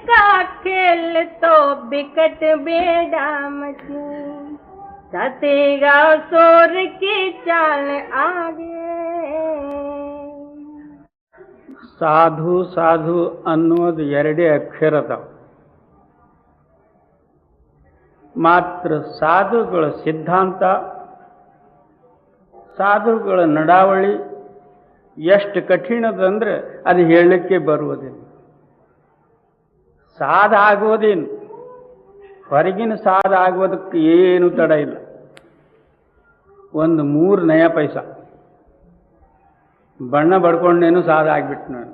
का खेल तो बिकट बेडामती, सतेगा सोर की चाल आगे. ಸಾಧು ಸಾಧು ಅನ್ನೋದು ಎರಡೇ ಅಕ್ಷರ ಅದಾವ. ಮಾತ್ರ ಸಾಧುಗಳ ಸಿದ್ಧಾಂತ, ಸಾಧುಗಳ ನಡಾವಳಿ ಎಷ್ಟು ಕಠಿಣದಂದ್ರೆ ಅದು ಹೇಳಲಿಕ್ಕೆ ಬರುವುದಿಲ್ಲ. ಸಾಧ ಆಗೋದೇನು, ಹೊರಗಿನ ಸಾಧ ಆಗೋದಕ್ಕೆ ಏನು ತಡ ಇಲ್ಲ. ಒಂದು 3 ನಯ ಪೈಸಾ ಬಣ್ಣ ಬಡ್ಕೊಂಡೇನು ಸಾಧ ಆಗಿಬಿಟ್ಟು ನಾನು,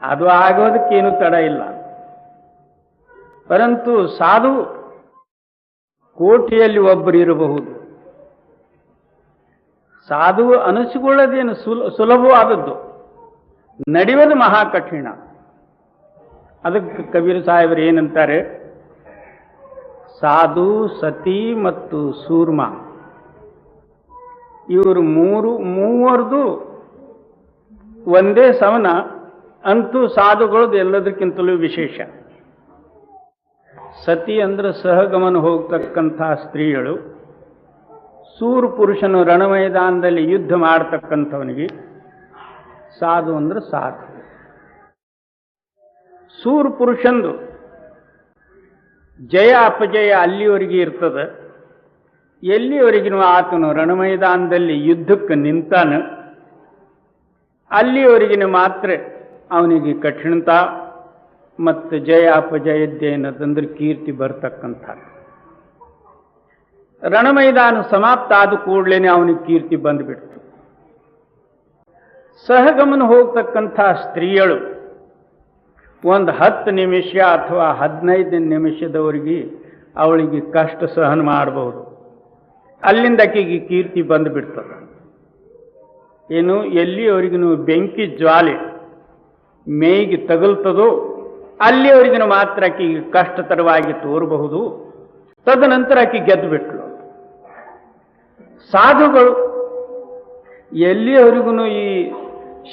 ಅದು ಆಗೋದಕ್ಕೇನು ತಡ ಇಲ್ಲ. ಪರಂತು ಸಾಧು ಕೋಟಿಯಲ್ಲಿ ಒಬ್ಬರು ಇರಬಹುದು. ಸಾಧು ಅನಿಸಿಕೊಳ್ಳೋದೇನು ಸುಲಭವಾದದ್ದು, ನಡೆಯೋದು ಮಹಾ ಕಠಿಣ. ಅದಕ್ಕೆ ಕಬೀರ್ ಸಾಹೇಬರು ಏನಂತಾರೆ, ಸಾಧು, ಸತಿ ಮತ್ತು ಸೂರ್ಮ ಇವರು ಮೂವರದು ಒಂದೇ ಸಮನ. ಅಂತೂ ಸಾಧುಗಳದ್ದು ಎಲ್ಲದಕ್ಕಿಂತಲೂ ವಿಶೇಷ. ಸತಿ ಅಂದ್ರೆ ಸಹಗಮನ ಹೋಗ್ತಕ್ಕಂಥ ಸ್ತ್ರೀಗಳು, ಸೂರ್ ಪುರುಷನು ರಣಮೈದಾನದಲ್ಲಿ ಯುದ್ಧ ಮಾಡತಕ್ಕಂಥವನಿಗೆ ಸಾಧು ಅಂದ್ರೆ ಸಾಧು. ಸೂರ್ ಪುರುಷಂದು ಜಯ ಅಪಜಯ ಅಲ್ಲಿವರೆಗೆ ಇರ್ತದೆ. ಎಲ್ಲಿವರೆಗಿನೂ ಆತನು ರಣಮೈದಾನದಲ್ಲಿ ಯುದ್ಧಕ್ಕೆ ನಿಂತಾನ, ಅಲ್ಲಿಯವರೆಗಿನ ಮಾತ್ರ ಅವನಿಗೆ ಕಠಿಣತಾ ಮತ್ತು ಜಯ ಅಪಜಯದ್ದೇನದಂದ್ರೆ ಕೀರ್ತಿ ಬರ್ತಕ್ಕಂಥ. ರಣಮೈದಾನ ಸಮಾಪ್ತ ಆದ ಕೂಡಲೇ ಅವನಿಗೆ ಕೀರ್ತಿ ಬಂದುಬಿಡ್ತು. ಸಹಗಮನ ಹೋಗ್ತಕ್ಕಂಥ ಸ್ತ್ರೀಯಳು ಒಂದು 10 ನಿಮಿಷ ಅಥವಾ 15 ನಿಮಿಷದವರೆಗೆ ಅವಳಿಗೆ ಕಷ್ಟ ಸಹನ ಮಾಡಬಹುದು. ಅಲ್ಲಿಂದ ಆಕೆಗೆ ಕೀರ್ತಿ ಬಂದುಬಿಡ್ತದೆ. ಏನು, ಎಲ್ಲಿಯವರೆಗಿನೂ ಬೆಂಕಿ ಜ್ವಾಲೆ ಮೇಯಿಗೆ ತಗುಲ್ತದೋ ಅಲ್ಲಿಯವರೆಗಿನ ಮಾತ್ರ ಆಕೆಗೆ ಕಷ್ಟತರವಾಗಿ ತೋರಬಹುದು. ತದನಂತರ ಆಕೆ ಗೆದ್ದು ಬಿಟ್ಲು. ಸಾಧುಗಳು ಎಲ್ಲಿಯವರೆಗೂ ಈ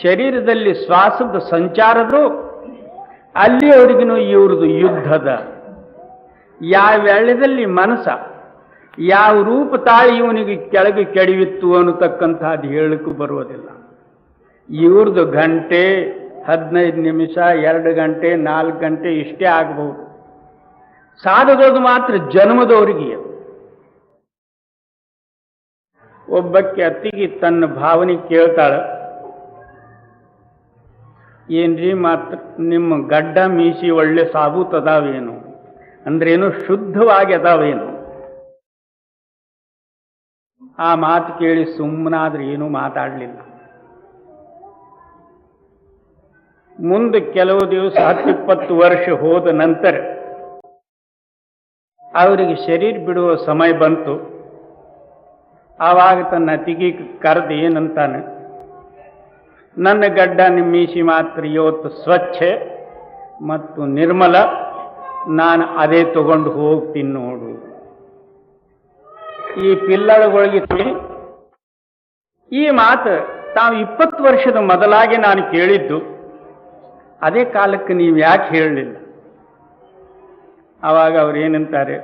ಶರೀರದಲ್ಲಿ ಶ್ವಾಸದ ಸಂಚಾರದೋ ಅಲ್ಲಿಯವರೆಗೂ ಇವ್ರದ್ದು ಯುದ್ಧದ. ಯಾವ ವೇಳೆಯಲ್ಲಿ ಮನಸ್ಸ ಯಾವ ರೂಪ ತಾಳಿ ಇವನಿಗೆ ಕೆಳಗೆ ಕೆಡವಿತ್ತು ಅನ್ನತಕ್ಕಂಥದ್ದು ಹೇಳಕ್ಕೂ ಬರುವುದಿಲ್ಲ. ಇವ್ರದ್ದು ಗಂಟೆ, 15 ನಿಮಿಷ, 2 ಗಂಟೆ, 4 ಗಂಟೆ ಇಷ್ಟೇ ಆಗಬಹುದು. ಸಾಧುಗಳದು ಮಾತ್ರ ಜನ್ಮದವರಿಗೆ. ಒಬ್ಬಕ್ಕೆ ಅತ್ತಿಗೆ ತನ್ನ ಭಾವನೆ ಕೇಳ್ತಾಳೆ, ಏನ್ರಿ ಮಾತ್ರ ನಿಮ್ಮ ಗಡ್ಡ ಮೀಸಿ ಒಳ್ಳೆ ಸಾಬೂತ್ ಅದಾವೇನು, ಅಂದ್ರೇನು ಶುದ್ಧವಾಗಿ ಅದಾವೇನು? ಆ ಮಾತು ಕೇಳಿ ಸುಮ್ಮನಾದ್ರೆ ಏನೂ ಮಾತಾಡಲಿಲ್ಲ. ಮುಂದೆ ಕೆಲವು ದಿವಸ 10-20 ವರ್ಷ ಹೋದ ನಂತರ ಅವರಿಗೆ ಶರೀರ ಬಿಡುವ ಸಮಯ ಬಂತು. ಆವಾಗ ತನ್ನ ಅತಿಗೆ ಕರೆದು ಏನಂತಾನೆ, ನನ್ನ ಗಡ್ಡ ಮೀಸಿ ಮಾತ್ರ ಇವತ್ತು ಸ್ವಚ್ಛ ಮತ್ತು ನಿರ್ಮಲ, ನಾನು ಅದೇ ತಗೊಂಡು ಹೋಗ್ತೀನಿ ನೋಡು. ಈ ಪಿಲ್ಲಳಗೊಳಗೆ ಈ ಮಾತು ತಾವು 20 ವರ್ಷದ ಮೊದಲಾಗಿ ನಾನು ಕೇಳಿದ್ದು. ಅದೇ ಕಾಲಕ್ಕೆ ನೀವು ಯಾಕೆ ಹೇಳಲಿಲ್ಲ? ಆವಾಗ ಅವ್ರೇನಂತಾರೆ,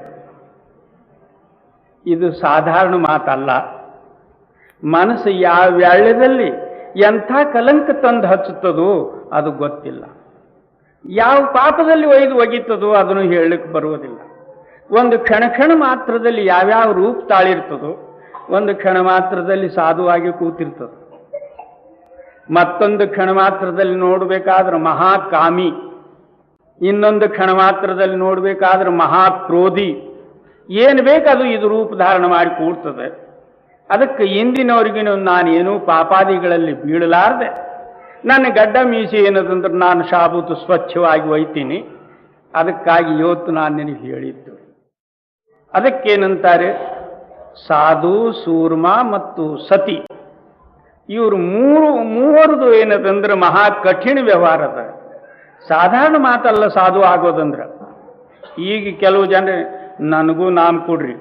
ಇದು ಸಾಧಾರಣ ಮಾತಲ್ಲ. ಮನಸ್ಸು ಯಾವ ವೇಳೆಯಲ್ಲಿ ಎಂಥ ಕಲಂಕ ತಂದು ಹಚ್ಚುತ್ತದೋ ಅದು ಗೊತ್ತಿಲ್ಲ. ಯಾವ ಪಾಪದಲ್ಲಿ ಒಗಿತದೋ ಅದನ್ನು ಹೇಳಲಿಕ್ಕೆ ಬರುವುದಿಲ್ಲ. ಒಂದು ಕ್ಷಣ ಮಾತ್ರದಲ್ಲಿ ಯಾವ್ಯಾವ ರೂಪ ತಾಳಿರ್ತದೋ, ಒಂದು ಕ್ಷಣ ಮಾತ್ರದಲ್ಲಿ ಸಾಧುವಾಗಿ ಕೂತಿರ್ತದೆ. ಮತ್ತೊಂದು ಕ್ಷಣ ಮಾತ್ರದಲ್ಲಿ ನೋಡಬೇಕಾದ್ರೆ ಮಹಾಕಾಮಿ, ಇನ್ನೊಂದು ಕ್ಷಣ ಮಾತ್ರದಲ್ಲಿ ನೋಡಬೇಕಾದ್ರೆ ಮಹಾಕ್ರೋಧಿ. ಏನು ಬೇಕದು ಇದು ರೂಪ ಧಾರಣ ಮಾಡಿ ಕೂಡ್ತದೆ. ಅದಕ್ಕೆ ಇಂದಿನವರೆಗಿನ ನಾನೇನು ಪಾಪಾದಿಗಳಲ್ಲಿ ಬೀಳಲಾರ್ದೆ, ನನ್ನ ಗಡ್ಡ ಮೀಸಿ ಏನದಂದ್ರೆ ನಾನು ಶಾಬೂತು ಸ್ವಚ್ಛವಾಗಿ ಒಯ್ತೀನಿ. ಅದಕ್ಕಾಗಿ ಇವತ್ತು ನಾನು ನಿನಗೆ ಹೇಳಿದ್ದು. ಅದಕ್ಕೇನಂತಾರೆ, ಸಾಧು, ಸೂರ್ಮ ಮತ್ತು ಸತಿ ಇವರು ಮೂವರದು ಏನದಂದ್ರೆ ಮಹಾ ಕಠಿಣ ವ್ಯವಹಾರದ. ಸಾಧಾರಣ ಮಾತಲ್ಲ ಸಾಧು ಆಗೋದಂದ್ರೆ. ಈಗ ಕೆಲವು ಜನ ನನಗೂ ನಾಮ ಕೊಡ್ರಿ,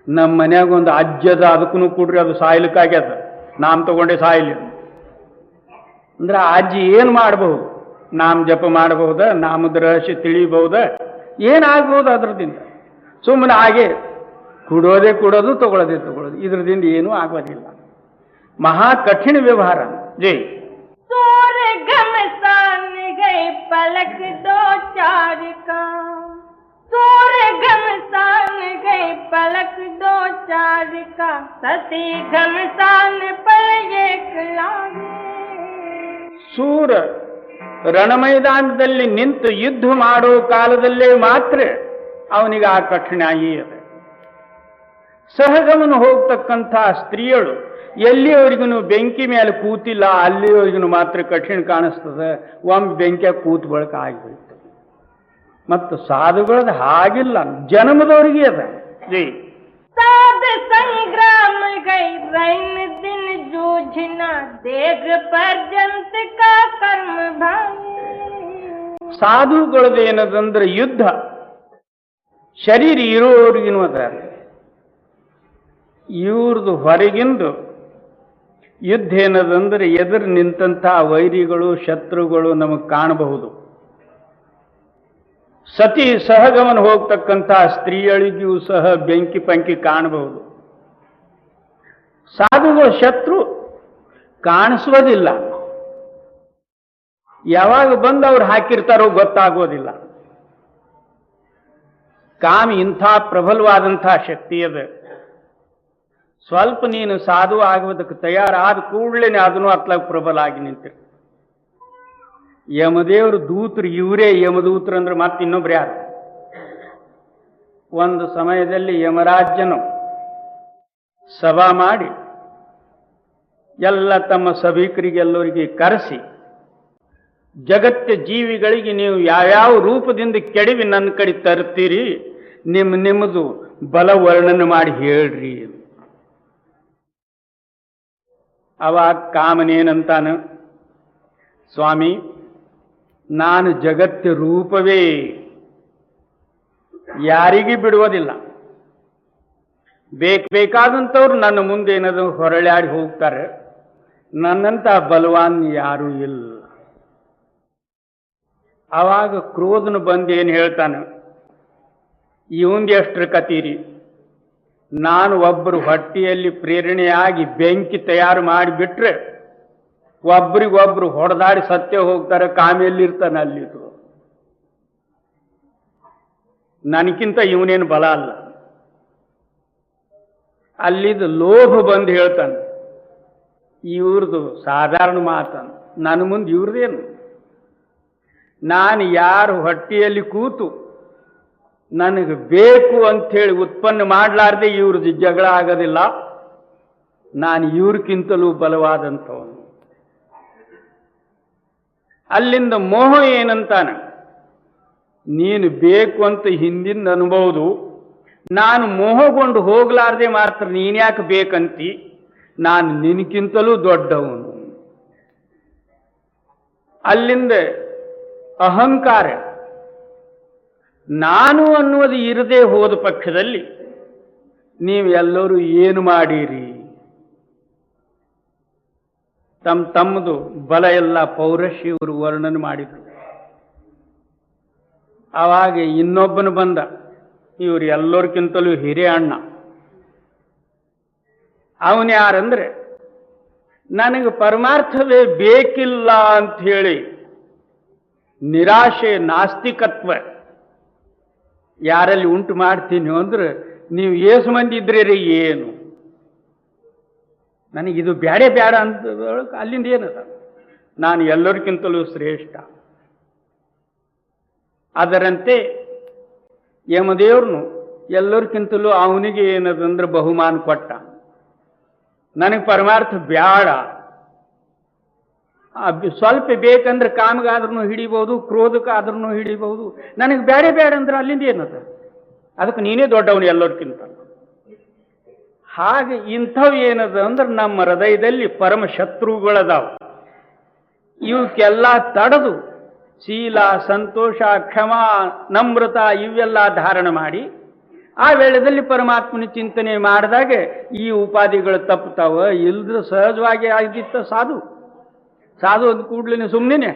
ನಮ್ಮ ಮನ್ಯಾಗ ಒಂದು ಅಜ್ಜದ ಅದಕ್ಕೂ ಕೊಡ್ರಿ, ಅದು ಸಾಯ್ಲಿಕ್ಕಾಗ್ಯದ, ನಾಮ ತಗೊಂಡೆ ಸಾಯ್ಲಿ ಅಂದ್ರೆ ಅಜ್ಜಿ ಏನು ಮಾಡಬಹುದು? ನಾಮ ಜಪ ಮಾಡಬಹುದ, ನಾಮದ ರಹಸ್ಯ ತಿಳಿಯಬಹುದ, ಏನಾಗ್ಬೋದು ಅದರದಿಂದ? ಸುಮ್ಮನೆ ಹಾಗೆ ಕೊಡೋದೇ ಕೊಡೋದು, ತಗೊಳ್ಳೋದೇ ತಗೊಳ್ಳೋದು, ಇದರದಿಂದ ಏನೂ ಆಗೋದಿಲ್ಲ. ಮಹಾ ಕಠಿಣ ವ್ಯವಹಾರ. ಜೈ सूर घमसान गए पलक दो चार का, सूर घमसान गए पलक दो चार का, सती घमसान पल एक लागे. ಸೂರ ರಣಮೈದಾನದಲ್ಲಿ ನಿಂತು ಯುದ್ಧ ಮಾಡೋ ಕಾಲದಲ್ಲೇ ಮಾತ್ರ ಅವನಿಗೆ ಆ ಕಠಿಣಾಗಿ ಇದೆ. ಸಹಗಮನ ಹೋಗ್ತಕ್ಕಂಥ ಸ್ತ್ರೀಯಳು ಎಲ್ಲಿಯವರೆಗೂ ಬೆಂಕಿ ಮೇಲೆ ಕೂತಿಲ್ಲ, ಅಲ್ಲಿಯವರೆಗೂ ಮಾತ್ರ ಕಠಿಣ ಕಾಣಿಸ್ತದೆ. ಒಮ್ಮೆ ಬೆಂಕಿಯಾಗ ಕೂತ್ ಬಳಕ ಆಗಿಬಿಡ್ತದೆ. ಮತ್ತು ಸಾಧುಗಳದ ಹಾಗಿಲ್ಲ, ಜನ್ಮದವರಿಗೆ ಅದ. ಜೈ साध संग्राम गई रैन दिन जूझना, देग पर्यंत का कर्म भाई. ಸಾಧುಗಳದೇನದಂದ್ರೆ ಯುದ್ಧ ಶರೀರ ಇರೋವರೆಗಿನೂ ಅದ. ಇವ್ರದ್ದು ಹೊರಗಿಂದು ಯುದ್ಧ ಏನದಂದ್ರೆ ಎದುರು ನಿಂತಹ ವೈರಿಗಳು, ಶತ್ರುಗಳು ನಮಗೆ ಕಾಣಬಹುದು. ಸತಿ ಸಹಗಮನ ಹೋಗ್ತಕ್ಕಂಥ ಸ್ತ್ರೀಯಳಿಗೂ ಸಹ ಬೆಂಕಿ ಪಂಕಿ ಕಾಣಬಹುದು. ಸಾಧುಗಳು ಶತ್ರು ಕಾಣಿಸೋದಿಲ್ಲ, ಯಾವಾಗ ಬಂದು ಅವ್ರು ಹಾಕಿರ್ತಾರೋ ಗೊತ್ತಾಗೋದಿಲ್ಲ. ಕಾಮಿ ಇಂಥ ಪ್ರಬಲವಾದಂಥ ಶಕ್ತಿ ಅದ. ಸ್ವಲ್ಪ ನೀನು ಸಾಧು ಆಗುವುದಕ್ಕೆ ತಯಾರಾದ ಕೂಡಲೇ ಅದನ್ನು ಅತ್ಲಾಗ ಪ್ರಬಲ ಆಗಿ ನಿಂತಿರು. ಯಮದೇವರು ದೂತರು ಇವರೇ ಯಮದೂತರು ಅಂದ್ರೆ ಮತ್ತೆ ಇನ್ನೊಬ್ರು ಯಾರು? ಒಂದು ಸಮಯದಲ್ಲಿ ಯಮರಾಜ್ಯನು ಸಭಾ ಮಾಡಿ ಎಲ್ಲ ತಮ್ಮ ಸಭಿಕರಿಗೆಲ್ಲರಿಗೆ ಕರೆಸಿ, ಜಗತ್ತ ಜೀವಿಗಳಿಗೆ ನೀವು ಯಾವ್ಯಾವ ರೂಪದಿಂದ ಕೆಡವಿ ನನ್ನ ಕಡೆ ತರ್ತೀರಿ, ನಿಮ್ಮದು ಬಲ ವರ್ಣನೆ ಮಾಡಿ ಹೇಳ್ರಿ. ಅವಾಗ ಕಾಮನೇನಂತಾನ, ಸ್ವಾಮಿ ನಾನು ಜಗತ್ತ ರೂಪವೇ, ಯಾರಿಗೂ ಬಿಡುವುದಿಲ್ಲ. ಬೇಕಾದಂಥವ್ರು ನನ್ನ ಮುಂದೆ ಏನದು ಹೊರಳಾಡಿ ಹೋಗ್ತಾರೆ, ನನ್ನಂತ ಬಲವಾನ್ ಯಾರೂ ಇಲ್ಲ. ಆವಾಗ ಕ್ರೋಧನು ಬಂದು ಏನು ಹೇಳ್ತಾನೆ, ಇವಂದು ಎಷ್ಟರ ಕತೀರಿ, ನಾನು ಒಬ್ಬರು ಹೊಟ್ಟೆಯಲ್ಲಿ ಪ್ರೇರಣೆಯಾಗಿ ಬೆಂಕಿ ತಯಾರು ಮಾಡಿಬಿಟ್ರೆ ಒಬ್ರಿಗೊಬ್ರು ಹೊಡೆದಾಡಿ ಸತ್ಯ ಹೋಗ್ತಾರೆ, ಕಾಮೆಯಲ್ಲಿರ್ತಾನೆ ಅಲ್ಲಿದ್ರು. ನನಗಿಂತ ಇವನೇನು ಬಲ ಅಲ್ಲ. ಅಲ್ಲಿದ್ದು ಲೋಭ ಬಂದು ಹೇಳ್ತಾನೆ, ಇವ್ರದು ಸಾಧಾರಣ ಮಾತನ್ನು ನನ್ನ ಮುಂದೆ ಇವ್ರದೇನು, ನಾನು ಯಾರು ಹೊಟ್ಟೆಯಲ್ಲಿ ಕೂತು ನನಗೆ ಬೇಕು ಅಂಥೇಳಿ ಉತ್ಪನ್ನ ಮಾಡಲಾರ್ದೆ ಇವ್ರದ್ದು ಜಗಳ ಆಗೋದಿಲ್ಲ, ನಾನು ಇವ್ರಕ್ಕಿಂತಲೂ ಬಲವಾದಂಥವನು. ಅಲ್ಲಿಂದ ಮೋಹ ಏನಂತಾನ, ನೀನು ಬೇಕು ಅಂತ ಹಿಂದಿಂದ ಅನ್ಬಹುದು, ನಾನು ಮೋಹಗೊಂಡು ಹೋಗ್ಲಾರ್ದೆ ಮಾತ್ರ ನೀನ್ಯಾಕೆ ಬೇಕಂತಿ, ನಾನು ನಿನಕ್ಕಿಂತಲೂ ದೊಡ್ಡವನು. ಅಲ್ಲಿಂದ ಅಹಂಕಾರ, ನಾನು ಅನ್ನುವುದು ಇರದೇ ಹೋದ ಪಕ್ಷದಲ್ಲಿ ನೀವು ಎಲ್ಲರೂ ಏನು ಮಾಡೀರಿ? ತಮ್ಮದು ಬಲ ಎಲ್ಲ ಪೌರಷ್ಯ ಇವರು ವರ್ಣನೆ ಮಾಡಿದರು. ಆವಾಗ ಇನ್ನೊಬ್ಬನು ಬಂದ, ಇವರು ಎಲ್ಲರಿಗಿಂತಲೂ ಹಿರಿಯ ಅಣ್ಣ. ಅವನು ಯಾರಂದ್ರೆ, ನನಗೆ ಪರಮಾರ್ಥವೇ ಬೇಕಿಲ್ಲ ಅಂತ ಹೇಳಿ ನಿರಾಶೆ ನಾಸ್ತಿಕತ್ವ ಯಾರಲ್ಲಿ ಉಂಟು ಮಾಡ್ತೀನಿ ಅಂದ್ರೆ, ನೀವು ಏಸು ಮಂದಿ ಇದ್ರೆ ರೀ ಏನು, ನನಗಿದು ಬ್ಯಾಡೆ ಬ್ಯಾಡ ಅಂತ ಅಲ್ಲಿಂದ ಏನದ, ನಾನು ಎಲ್ಲರಿಗಿಂತಲೂ ಶ್ರೇಷ್ಠ. ಅದರಂತೆ ಯಮದೇವ್ರನು ಎಲ್ಲರಿಗಿಂತಲೂ ಅವನಿಗೆ ಏನದಂದ್ರೆ ಬಹುಮಾನ ಕೊಟ್ಟ. ನನಗೆ ಪರಮಾರ್ಥ ಬ್ಯಾಡ, ಸ್ವಲ್ಪ ಬೇಕಂದ್ರೆ ಕಾಮಗಾದ್ರೂ ಹಿಡಿಬಹುದು, ಕ್ರೋಧಕ್ಕಾದ್ರೂ ಹಿಡಿಬಹುದು, ನನಗೆ ಬ್ಯಾಡೆ ಬ್ಯಾಡ ಅಂದ್ರೆ ಅಲ್ಲಿಂದ ಏನದ, ಅದಕ್ಕೆ ನೀನೇ ದೊಡ್ಡವನು ಎಲ್ಲರಿಗಿಂತ. ಹಾಗೆ ಇಂಥವು ಏನದ ಅಂದ್ರೆ ನಮ್ಮ ಹೃದಯದಲ್ಲಿ ಪರಮ ಶತ್ರುಗಳದಾವ. ಇವಕ್ಕೆಲ್ಲ ತಡೆದು ಶೀಲ, ಸಂತೋಷ, ಕ್ಷಮ, ನಮ್ರತ ಇವೆಲ್ಲ ಧಾರಣ ಮಾಡಿ ಆ ವೇಳೆಯಲ್ಲಿ ಪರಮಾತ್ಮನ ಚಿಂತನೆ ಮಾಡಿದಾಗ ಈ ಉಪಾಧಿಗಳು ತಪ್ಪುತ್ತಾವ. ಇಲ್ದ್ರೆ ಸಹಜವಾಗಿ ಆಗಿತ್ತ ಸಾಧು ಅಂದ ಕೂಡ್ಲೇನೆ ಸುಮ್ಮನೆ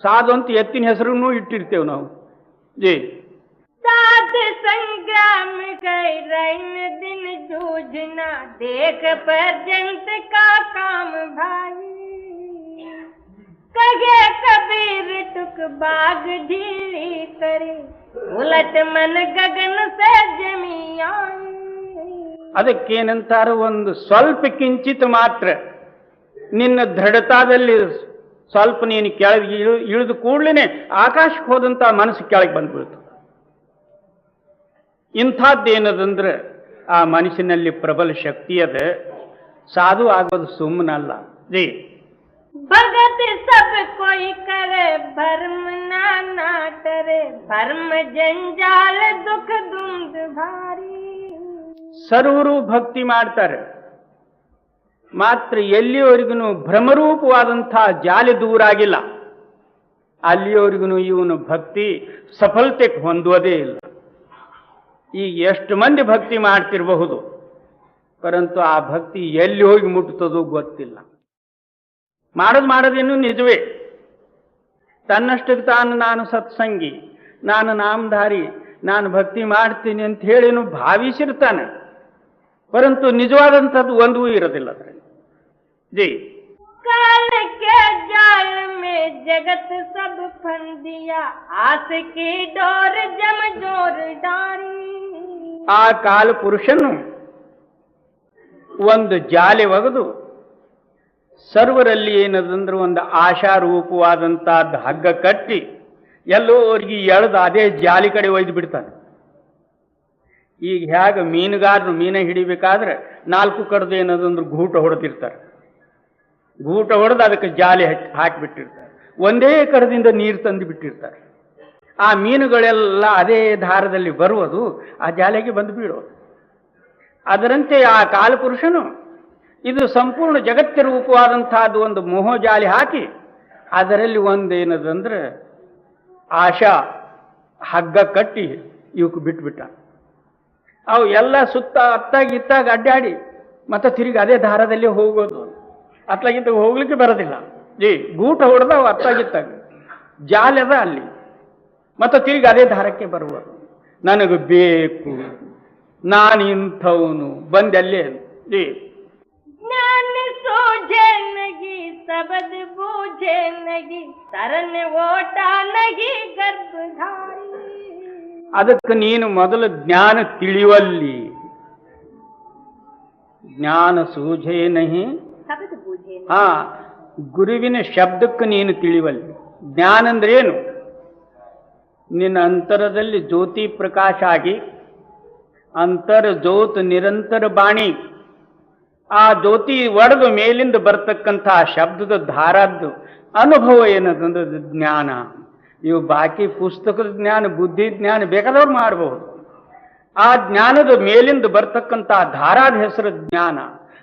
ಸಾಧು ಅಂತ ಎತ್ತಿನ ಹೆಸರನ್ನು ಇಟ್ಟಿರ್ತೇವೆ ನಾವು. ಜಿ साध संग्राम गए रैन दिन जूझना देख पर्यंत का काम भाई कगे कबीर टुक बाग ढीली करे उलट मन गगन से जमी आई. ಅದಕ್ಕೇನಂತಾರ, ಒಂದು ಸ್ವಲ್ಪ ಕಿಂಚಿತ್ ಮಾತ್ರ ನಿನ್ನ ದೃಢತಾದಲ್ಲಿ ಸ್ವಲ್ಪ ನೀನು ಕೆಳಗೆ ಇಳಿದು ಕೂಡ್ಲೇನೆ ಆಕಾಶಕ್ಕೆ ಹೋದಂತ ಮನಸ್ಸು ಕೆಳಗೆ ಬಂದ್ಬಿಡ್ತು. ಇಂಥದ್ದೇನದಂದ್ರೆ ಆ ಮನುಷ್ಯನಲ್ಲಿ ಪ್ರಬಲ ಶಕ್ತಿ ಅದ. ಸಾಧು ಆಗೋದು ಸುಮ್ಮನಲ್ಲ. ಜಿ भगत सब कोई करे भरम ना करे भरम जंजाल दुख दुंद भारी. ಸರ್ವರು ಭಕ್ತಿ ಮಾಡ್ತಾರೆ, ಮಾತ್ರ ಎಲ್ಲಿಯವರೆಗೂ ಭ್ರಮರೂಪವಾದಂತಹ ಜಾಲಿ ದೂರ ಆಗಿಲ್ಲ, ಅಲ್ಲಿಯವರೆಗೂ ಇವನು ಭಕ್ತಿ ಸಫಲತೆ ಹೊಂದುವುದೇ ಇಲ್ಲ. ಈಗ ಎಷ್ಟು ಮಂದಿ ಭಕ್ತಿ ಮಾಡ್ತಿರಬಹುದು, ಪರಂತು ಆ ಭಕ್ತಿ ಎಲ್ಲಿ ಹೋಗಿ ಮುಟ್ಟುತ್ತದೋ ಗೊತ್ತಿಲ್ಲ. ಮಾಡೋದೇನು ನಿಜವೇ, ತನ್ನಷ್ಟಕ್ಕೆ ತಾನು ನಾನು ಸತ್ಸಂಗಿ, ನಾನು ನಾಮಧಾರಿ, ನಾನು ಭಕ್ತಿ ಮಾಡ್ತೀನಿ ಅಂತ ಹೇಳಿನು ಭಾವಿಸಿರ್ತಾನೆ, ಪರಂತು ನಿಜವಾದಂಥದ್ದು ಒಂದೂ ಇರೋದಿಲ್ಲ ಅದರಲ್ಲಿ. ಜಿ काल के जाल में जगत सब फंदिया आस की डोर जम जोर डारी. ಆ ಕಾಲ ಪುರುಷನು ಒಂದು ಜಾಲೆ ಒಗೆದು ಸರ್ವರಲ್ಲಿ ಏನದಂದ್ರೆ ಒಂದು ಆಶಾರೂಪವಾದಂತಹದ್ದು ಹಗ್ಗ ಕಟ್ಟಿ ಎಲ್ಲೋರಿಗೆ ಎಳೆದು ಅದೇ ಜಾಲಿ ಕಡೆ ಒಯ್ದು ಬಿಡ್ತಾನೆ. ಈಗ ಹೇಗೆ ಮೀನುಗಾರರು ಮೀನ ಹಿಡಿಬೇಕಾದ್ರೆ 4 ಕಡ್ದು ಏನದಂದ್ರೆ ಗೂಟ ಹೊಡೆದಿರ್ತಾರೆ, ಗೂಟ ಹೊಡೆದು ಅದಕ್ಕೆ ಜಾಲಿ ಹಾಕಿಬಿಟ್ಟಿರ್ತಾರೆ, ಒಂದೇ ಕಡದಿಂದ ನೀರು ತಂದು ಬಿಟ್ಟಿರ್ತಾರೆ. ಆ ಮೀನುಗಳೆಲ್ಲ ಅದೇ ದಾರದಲ್ಲಿ ಬರುವುದು, ಆ ಜಾಲಿಗೆ ಬಂದು ಬೀಳೋದು. ಅದರಂತೆ ಆ ಕಾಲಪುರುಷನು ಇದು ಸಂಪೂರ್ಣ ಜಗತ್ಯ ರೂಪವಾದಂತಹದ್ದು ಒಂದು ಮೋಹಜಾಲಿ ಹಾಕಿ ಅದರಲ್ಲಿ ಒಂದೇನದಂದ್ರೆ ಆಶಾ ಹಗ್ಗ ಕಟ್ಟಿ ಇವಕ್ಕೆ ಬಿಟ್ಬಿಟ್ಟ. ಅವು ಎಲ್ಲ ಸುತ್ತ ಅತ್ತಾಗಿತ್ತಾಗ ಅಡ್ಡಾಡಿ ಮತ್ತೆ ತಿರುಗಿ ಅದೇ ದಾರದಲ್ಲಿ ಹೋಗೋದು, ಅತ್ಲಾಗಿತ್ತ ಹೋಗ್ಲಿಕ್ಕೆ ಬರೋದಿಲ್ಲ. ಜಿ ಗೂಟ ಹೊಡೆದ ಅವು ಅತ್ತಾಗಿತ್ತಾಗ ಜಾಲಿ ಅದ ಅಲ್ಲಿ, ಮತ್ತೆ ತಿರುಗಿ ಅದೇ ದಾರಕ್ಕೆ ಬರುವುದು. ನನಗೆ ಬೇಕು, ನಾನು ಇಂಥವನು ಬಂದಲ್ಲೇ. ಜಿ ज्ञान सोझे नगी सबद बूझे नगी तरन ओटा नगी गर्भधारी. ಅದಕ್ಕೆ ನೀನು ಮೊದಲು ಜ್ಞಾನ ತಿಳಿಯುವಲ್ಲಿ. ಜ್ಞಾನ ಸೂझे ನಹಿ सबद बूझे ಹಾ, ಗುರುವಿನ ಶಬ್ದಕ್ಕೆ ನೀನು ತಿಳಿಯುವಲ್ಲಿ. ಜ್ಞಾನ ಅಂದ್ರೆ ಏನು? ನಿನ್ನ ಅಂತರದಲ್ಲಿ ಜ್ಯೋತಿ ಪ್ರಕಾಶ ಆಗಿ ಅಂತರ ಜ್ಯೋತ್ ನಿರಂತರ ಬಾಣಿ, ಆ ಜ್ಯೋತಿ ಒಡೆದು ಮೇಲಿಂದ ಬರ್ತಕ್ಕಂತಹ ಶಬ್ದದ ಧಾರಾದ್ದು ಅನುಭವ ಏನದಂದ್ರೆ ಜ್ಞಾನ. ಇವು ಬಾಕಿ ಪುಸ್ತಕದ ಜ್ಞಾನ, ಬುದ್ಧಿ ಜ್ಞಾನ ಬೇಕಾದವ್ರು ಮಾಡಬಹುದು. ಆ ಜ್ಞಾನದ ಮೇಲಿಂದ ಬರ್ತಕ್ಕಂತಹ ಧಾರಾದ ಹೆಸರು ಜ್ಞಾನ.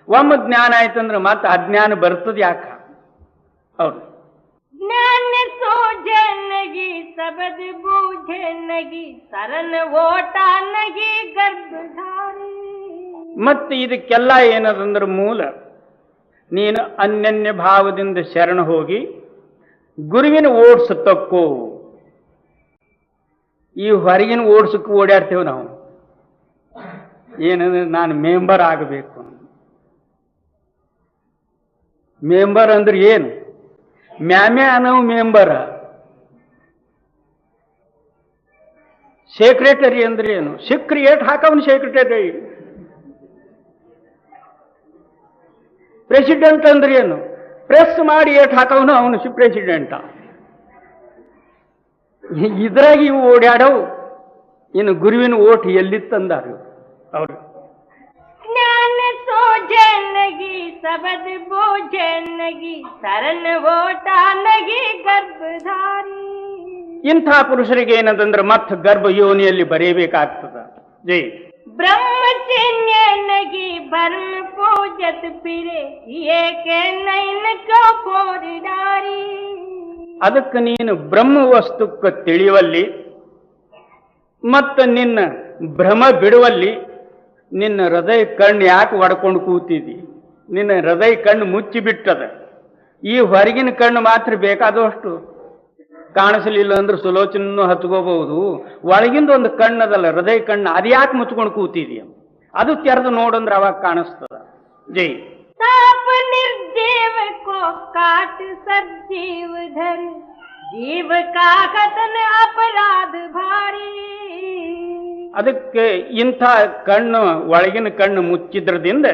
ಒಮ್ಮೆ ಜ್ಞಾನ ಆಯ್ತಂದ್ರೆ ಮತ್ತೆ ಅಜ್ಞಾನ ಬರ್ತದೆ ಯಾಕ? ಹೌದು. ज्ञान सोझे नगी सबद बूझे नगी तरन ओटा नगी गर्भधारी. ಮತ್ತೆ ಇದಕ್ಕೆಲ್ಲ ಏನದಂದ್ರೆ ಮೂಲ ನೀನು ಅನ್ಯನ್ಯ ಭಾವದಿಂದ ಶರಣ ಹೋಗಿ ಗುರುವಿನ ಓಡ್ಸು ತಕ್ಕೋ. ಈ ಹೊರಗಿನ ಓಡ್ಸಕ್ಕೆ ಓಡಾಡ್ತೇವೆ ನಾವು. ಏನಂದ್ರೆ ನಾನು ಮೆಂಬರ್ ಆಗಬೇಕು. ಮೆಂಬರ್ ಅಂದ್ರೆ ಏನು? ಮ್ಯಾಮ್ಯಾ ಅನ್ನೋ ಮೆಂಬರ್. ಸೆಕ್ರೆಟರಿ ಅಂದ್ರೆ ಏನು? ಸಿಕ್ರಿಯೇಟ್ ಹಾಕವನು ಸೆಕ್ರೆಟರಿ. ಪ್ರೆಸಿಡೆಂಟ್ ಅಂದ್ರೆ ಏನು? ಪ್ರೆಸ್ ಮಾಡಿ ಏಟ್ ಹಾಕವನು ಅವನು ಪ್ರೆಸಿಡೆಂಟ. ಇದ್ರಾಗ ಇವು ಓಡಾಡವು. ಇನ್ನು ಗುರುವಿನ ಓಟ್ ಎಲ್ಲಿ ತಂದಾರು ಅವರು? ज्ञान सोझे नगी सबद बूझे नगी तरन ओटा नगी गर्भधारी. ಇಂಥ ಪುರುಷರಿಗೆ ಏನದಂದ್ರೆ ಮತ್ತೆ ಗರ್ಭ ಯೋನಿಯಲ್ಲಿ ಬರೆಯಬೇಕಾಗ್ತದ. ಜೈ ब्रह्मचर्य नगी भरम पूजत फिरे ये के नैन को फोड़ डारी. ಅದಕ್ಕೆ ನೀನು ಬ್ರಹ್ಮ ವಸ್ತುಕ್ಕೆ ತಿಳಿಯುವಲ್ಲಿ ಮತ್ತು ನಿನ್ನ ಭ್ರಮ ಬಿಡುವಲ್ಲಿ ನಿನ್ನ ಹೃದಯ ಕಣ್ಣು ಯಾಕೆ ಒಡ್ಕೊಂಡು ಕೂತಿದಿ? ನಿನ್ನ ಹೃದಯ ಕಣ್ಣು ಮುಚ್ಚಿಬಿಟ್ಟದ. ಈ ಹೊರಗಿನ ಕಣ್ಣು ಮಾತ್ರ ಬೇಕಾದಷ್ಟು ಕಾಣಿಸಲಿಲ್ಲ ಅಂದ್ರೆ ಸುಲೋಚನೂ ಹತ್ಕೋಬಹುದು. ಒಳಗಿಂದ ಒಂದು ಕಣ್ಣದಲ್ಲ, ಹೃದಯ ಕಣ್ಣು, ಅದ್ಯಾಕೆ ಮುಚ್ಕೊಂಡು ಕೂತಿದೀಯ? ಅದು ತೆರೆದು ನೋಡಂದ್ರೆ ಅವಾಗ ಕಾಣಿಸ್ತದ. ಜೈ ताप निर्जीव को काट सजीव धर, जीव का कथन अपराध भारी. ಅದಕ್ಕೆ ಇಂಥ ಕಣ್ಣು, ಒಳಗಿನ ಕಣ್ಣು ಮುಚ್ಚಿದ್ರದಿಂದ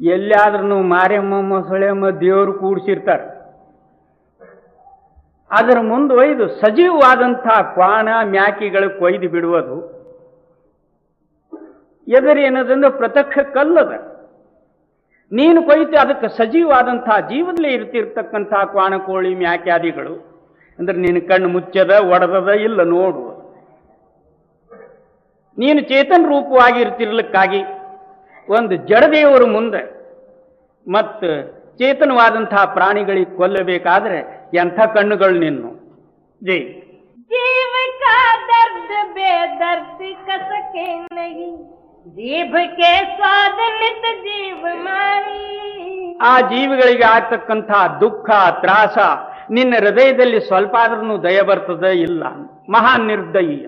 ಎಲ್ಲಾದ್ರೂ ಮಾರಿಯಮ್ಮ ಮೊಸಳೆಮ್ಮ ದೇವರು ಕೂಡಿಸಿರ್ತಾರೆ, ಅದರ ಮುಂದೊಯ್ದು ಸಜೀವವಾದಂಥ ಕ್ವಾಣ ಮ್ಯಾಕಿಗಳು ಕೊಯ್ದು ಬಿಡುವುದು ಎದರೇನದಂದ್ರೆ ಪ್ರತ್ಯಕ್ಷ ಕಲ್ಲದ. ನೀನು ಕೊಯ್ತು ಅದಕ್ಕೆ ಸಜೀವವಾದಂಥ ಜೀವದಲ್ಲೇ ಇರ್ತಿರ್ತಕ್ಕಂಥ ಕ್ವಾಣ ಕೋಳಿ ಮ್ಯಾಕ್ಯಾದಿಗಳು ಅಂದ್ರೆ ನಿನ್ನ ಕಣ್ಣು ಮುಚ್ಚದ ಒಡೆದದ ಇಲ್ಲ ನೋಡು. ನೀನು ಚೇತನ ರೂಪವಾಗಿ ಇರ್ತಿರ್ಲಿಕ್ಕಾಗಿ ಒಂದು ಜಡದೇವರ ಮುಂದೆ ಮತ್ತು ಚೇತನವಾದಂತಹ ಪ್ರಾಣಿಗಳಿಗೆ ಕೊಲ್ಲಬೇಕಾದ್ರೆ ಎಂಥ ಕಣ್ಣುಗಳು ನಿನ್ನು. ಜೈ जीव का दर्द बेदर्द कसके नहीं, जीभ के स्वाद नित जीव मारी. ಆ ಜೀವಿಗಳಿಗೆ ಆಗ್ತಕ್ಕಂಥ ದುಃಖ ತ್ರಾಸ ನಿನ್ನ ಹೃದಯದಲ್ಲಿ ಸ್ವಲ್ಪ ಆದ್ರೂ ದಯ ಬರ್ತದೆ ಇಲ್ಲ. ಮಹಾನ್ ನಿರ್ದಯಿ.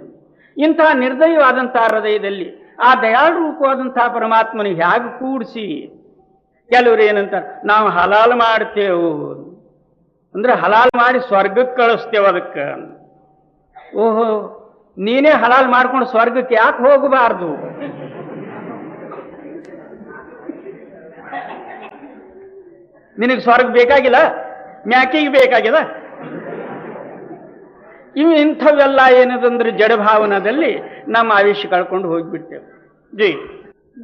ಇಂತಹ ನಿರ್ದಯವಾದಂತಹ ಹೃದಯದಲ್ಲಿ ಆ ದಯಾಳು ರೂಪವಾದಂತಹ ಪರಮಾತ್ಮನಿಗೆ ಹೇಗೆ ಕೂಡಿಸಿ, ಕೆಲವರು ಏನಂತಾರೆ ನಾವು ಹಲಾಲ್ ಮಾಡ್ತೇವು ಅಂದ್ರೆ ಹಲಾಲ್ ಮಾಡಿ ಸ್ವರ್ಗಕ್ಕೆ ಕಳಿಸ್ತೇವೆ ಅದಕ್ಕೆ. ಓಹೋ, ನೀನೇ ಹಲಾಲ್ ಮಾಡ್ಕೊಂಡು ಸ್ವರ್ಗಕ್ಕೆ ಯಾಕೆ ಹೋಗಬಾರ್ದು? ನಿನಗೆ ಸ್ವರ್ಗ ಬೇಕಾಗಿಲ್ಲ, ಮ್ಯಾಕಿಗೆ ಬೇಕಾಗಿದೆ. ಇವು ಇಂಥವೆಲ್ಲ ಏನದಂದ್ರೆ ಜಡಭಾವನದಲ್ಲಿ ನಮ್ಮ ಆಯುಷ್ಯ ಕಳ್ಕೊಂಡು ಹೋಗ್ಬಿಡ್ತೇವೆ. ಜೈ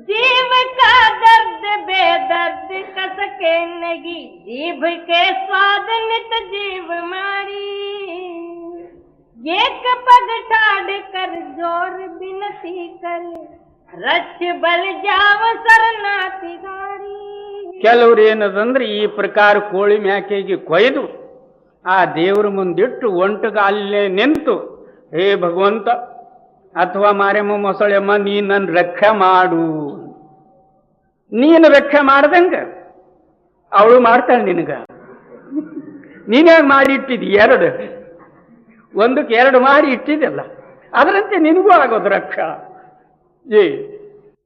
जीव का दर्द बेदर्द कसके नहीं, जीभ के स्वाद नित जीव मारी. एक पग ठाड़ कर जोर बिनती कर, रच बल जाव शरणार्थी गारी. ಕೆಲವರು ಏನದಂದ್ರೆ ಈ ಪ್ರಕಾರ ಕೋಳಿ ಮ್ಯಾಕೆಗೆ ಕೊಯ್ದು ಆ ದೇವರ ಮುಂದಿಟ್ಟು ಒಂಟಗಾಲೇ ನಿಂತು, ಹೇ ಭಗವಂತ ಅಥವಾ ಮಾರೆಮ್ಮ ಮೊಸಳೆಮ್ಮ ನೀ ನನ್ನ ರಕ್ಷೆ ಮಾಡು. ನೀನು ರಕ್ಷೆ ಮಾಡ್ದಂಗ ಅವಳು ಮಾಡ್ತಾಳೆ ನಿನಗ. ನೀನೇ ಮಾಡಿ ಇಟ್ಟಿದ್ದಿ ಎರಡು, ಒಂದಕ್ಕೆ ಎರಡು ಮಾಡಿ ಇಟ್ಟಿದ್ದಲ್ಲ, ಅದರಂತೆ ನಿನಗೂ ಆಗೋದು ರಕ್ಷಾ. ಜೈ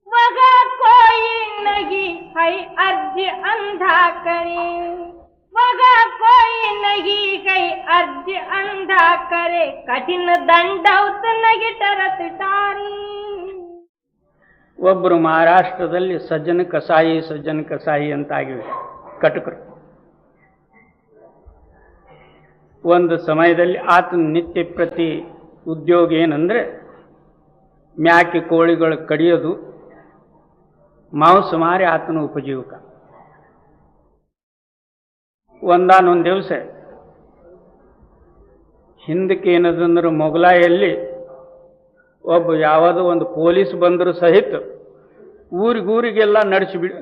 वगा कोई नहीं है अर्ज अंधा करे, वगा कोई नहीं है अर्ज अंधा करे, कठिन दंडौत नहीं टरत टारी. ಒಬ್ಬರು ಮಹಾರಾಷ್ಟ್ರದಲ್ಲಿ ಸಜ್ಜನ ಕಸಾಯಿ ಅಂತಾಗಿವೆ ಕಟಕರು. ಒಂದು ಸಮಯದಲ್ಲಿ ಆತನ ನಿತ್ಯ ಪ್ರತಿ ಉದ್ಯೋಗ ಏನಂದ್ರೆ ಮ್ಯಾಕೆ ಕೋಳಿಗಳು ಕಡಿಯೋದು, ಮಾಂಸ ಮಾರಿ ಆತನ ಉಪಜೀವಕ. ಒಂದಾನೊಂದು ದಿವಸ ಹಿಂದಕ್ಕೆ ಏನದಂದ್ರೆ ಮೊಗಲಾಯಲ್ಲಿ ಒಬ್ಬ ಯಾವುದೋ ಒಂದು ಪೊಲೀಸ್ ಬಂದರೂ ಸಹಿತ ಊರಿಗೆಲ್ಲ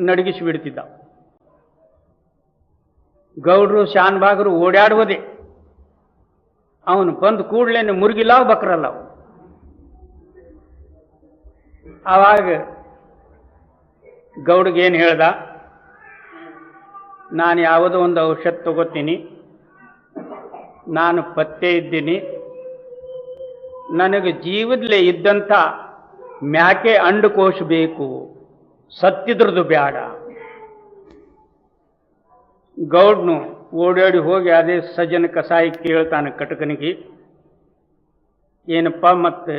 ನಡಗಿಸಿ ಬಿಡ್ತಿದ್ದ. ಗೌಡ್ರು ಶಾನ್ಭಾಗರು ಓಡಾಡುವುದೇ, ಅವನು ಬಂದು ಕೂಡ್ಲೇನೆ ಮುರುಗಿಲ್ಲ ಬಕ್ರಲ್ಲ. ಆವಾಗ ಗೌಡ್ಗೇನು ಹೇಳ್ದ, ನಾನು ಯಾವುದೋ ಒಂದು ಔಷಧ ತಗೋತೀನಿ, ನಾನು ಪತ್ತೆ ಇದ್ದೀನಿ, ನನಗೆ ಜೀವದಲ್ಲೇ ಇದ್ದಂಥ ಮ್ಯಾಕೆ ಅಂಡಕೋಶ ಬೇಕು, ಸತ್ತಿದ್ರದು ಬೇಡ. ಗೌಡ್ನು ಓಡಾಡಿ ಹೋಗಿ ಅದೇ ಸಜ್ಜನ ಕಸಾಯಿ ಕೇಳ್ತಾನೆ ಕಟಕನಿಗೆ, ಏನಪ್ಪ ಮತ್ತೆ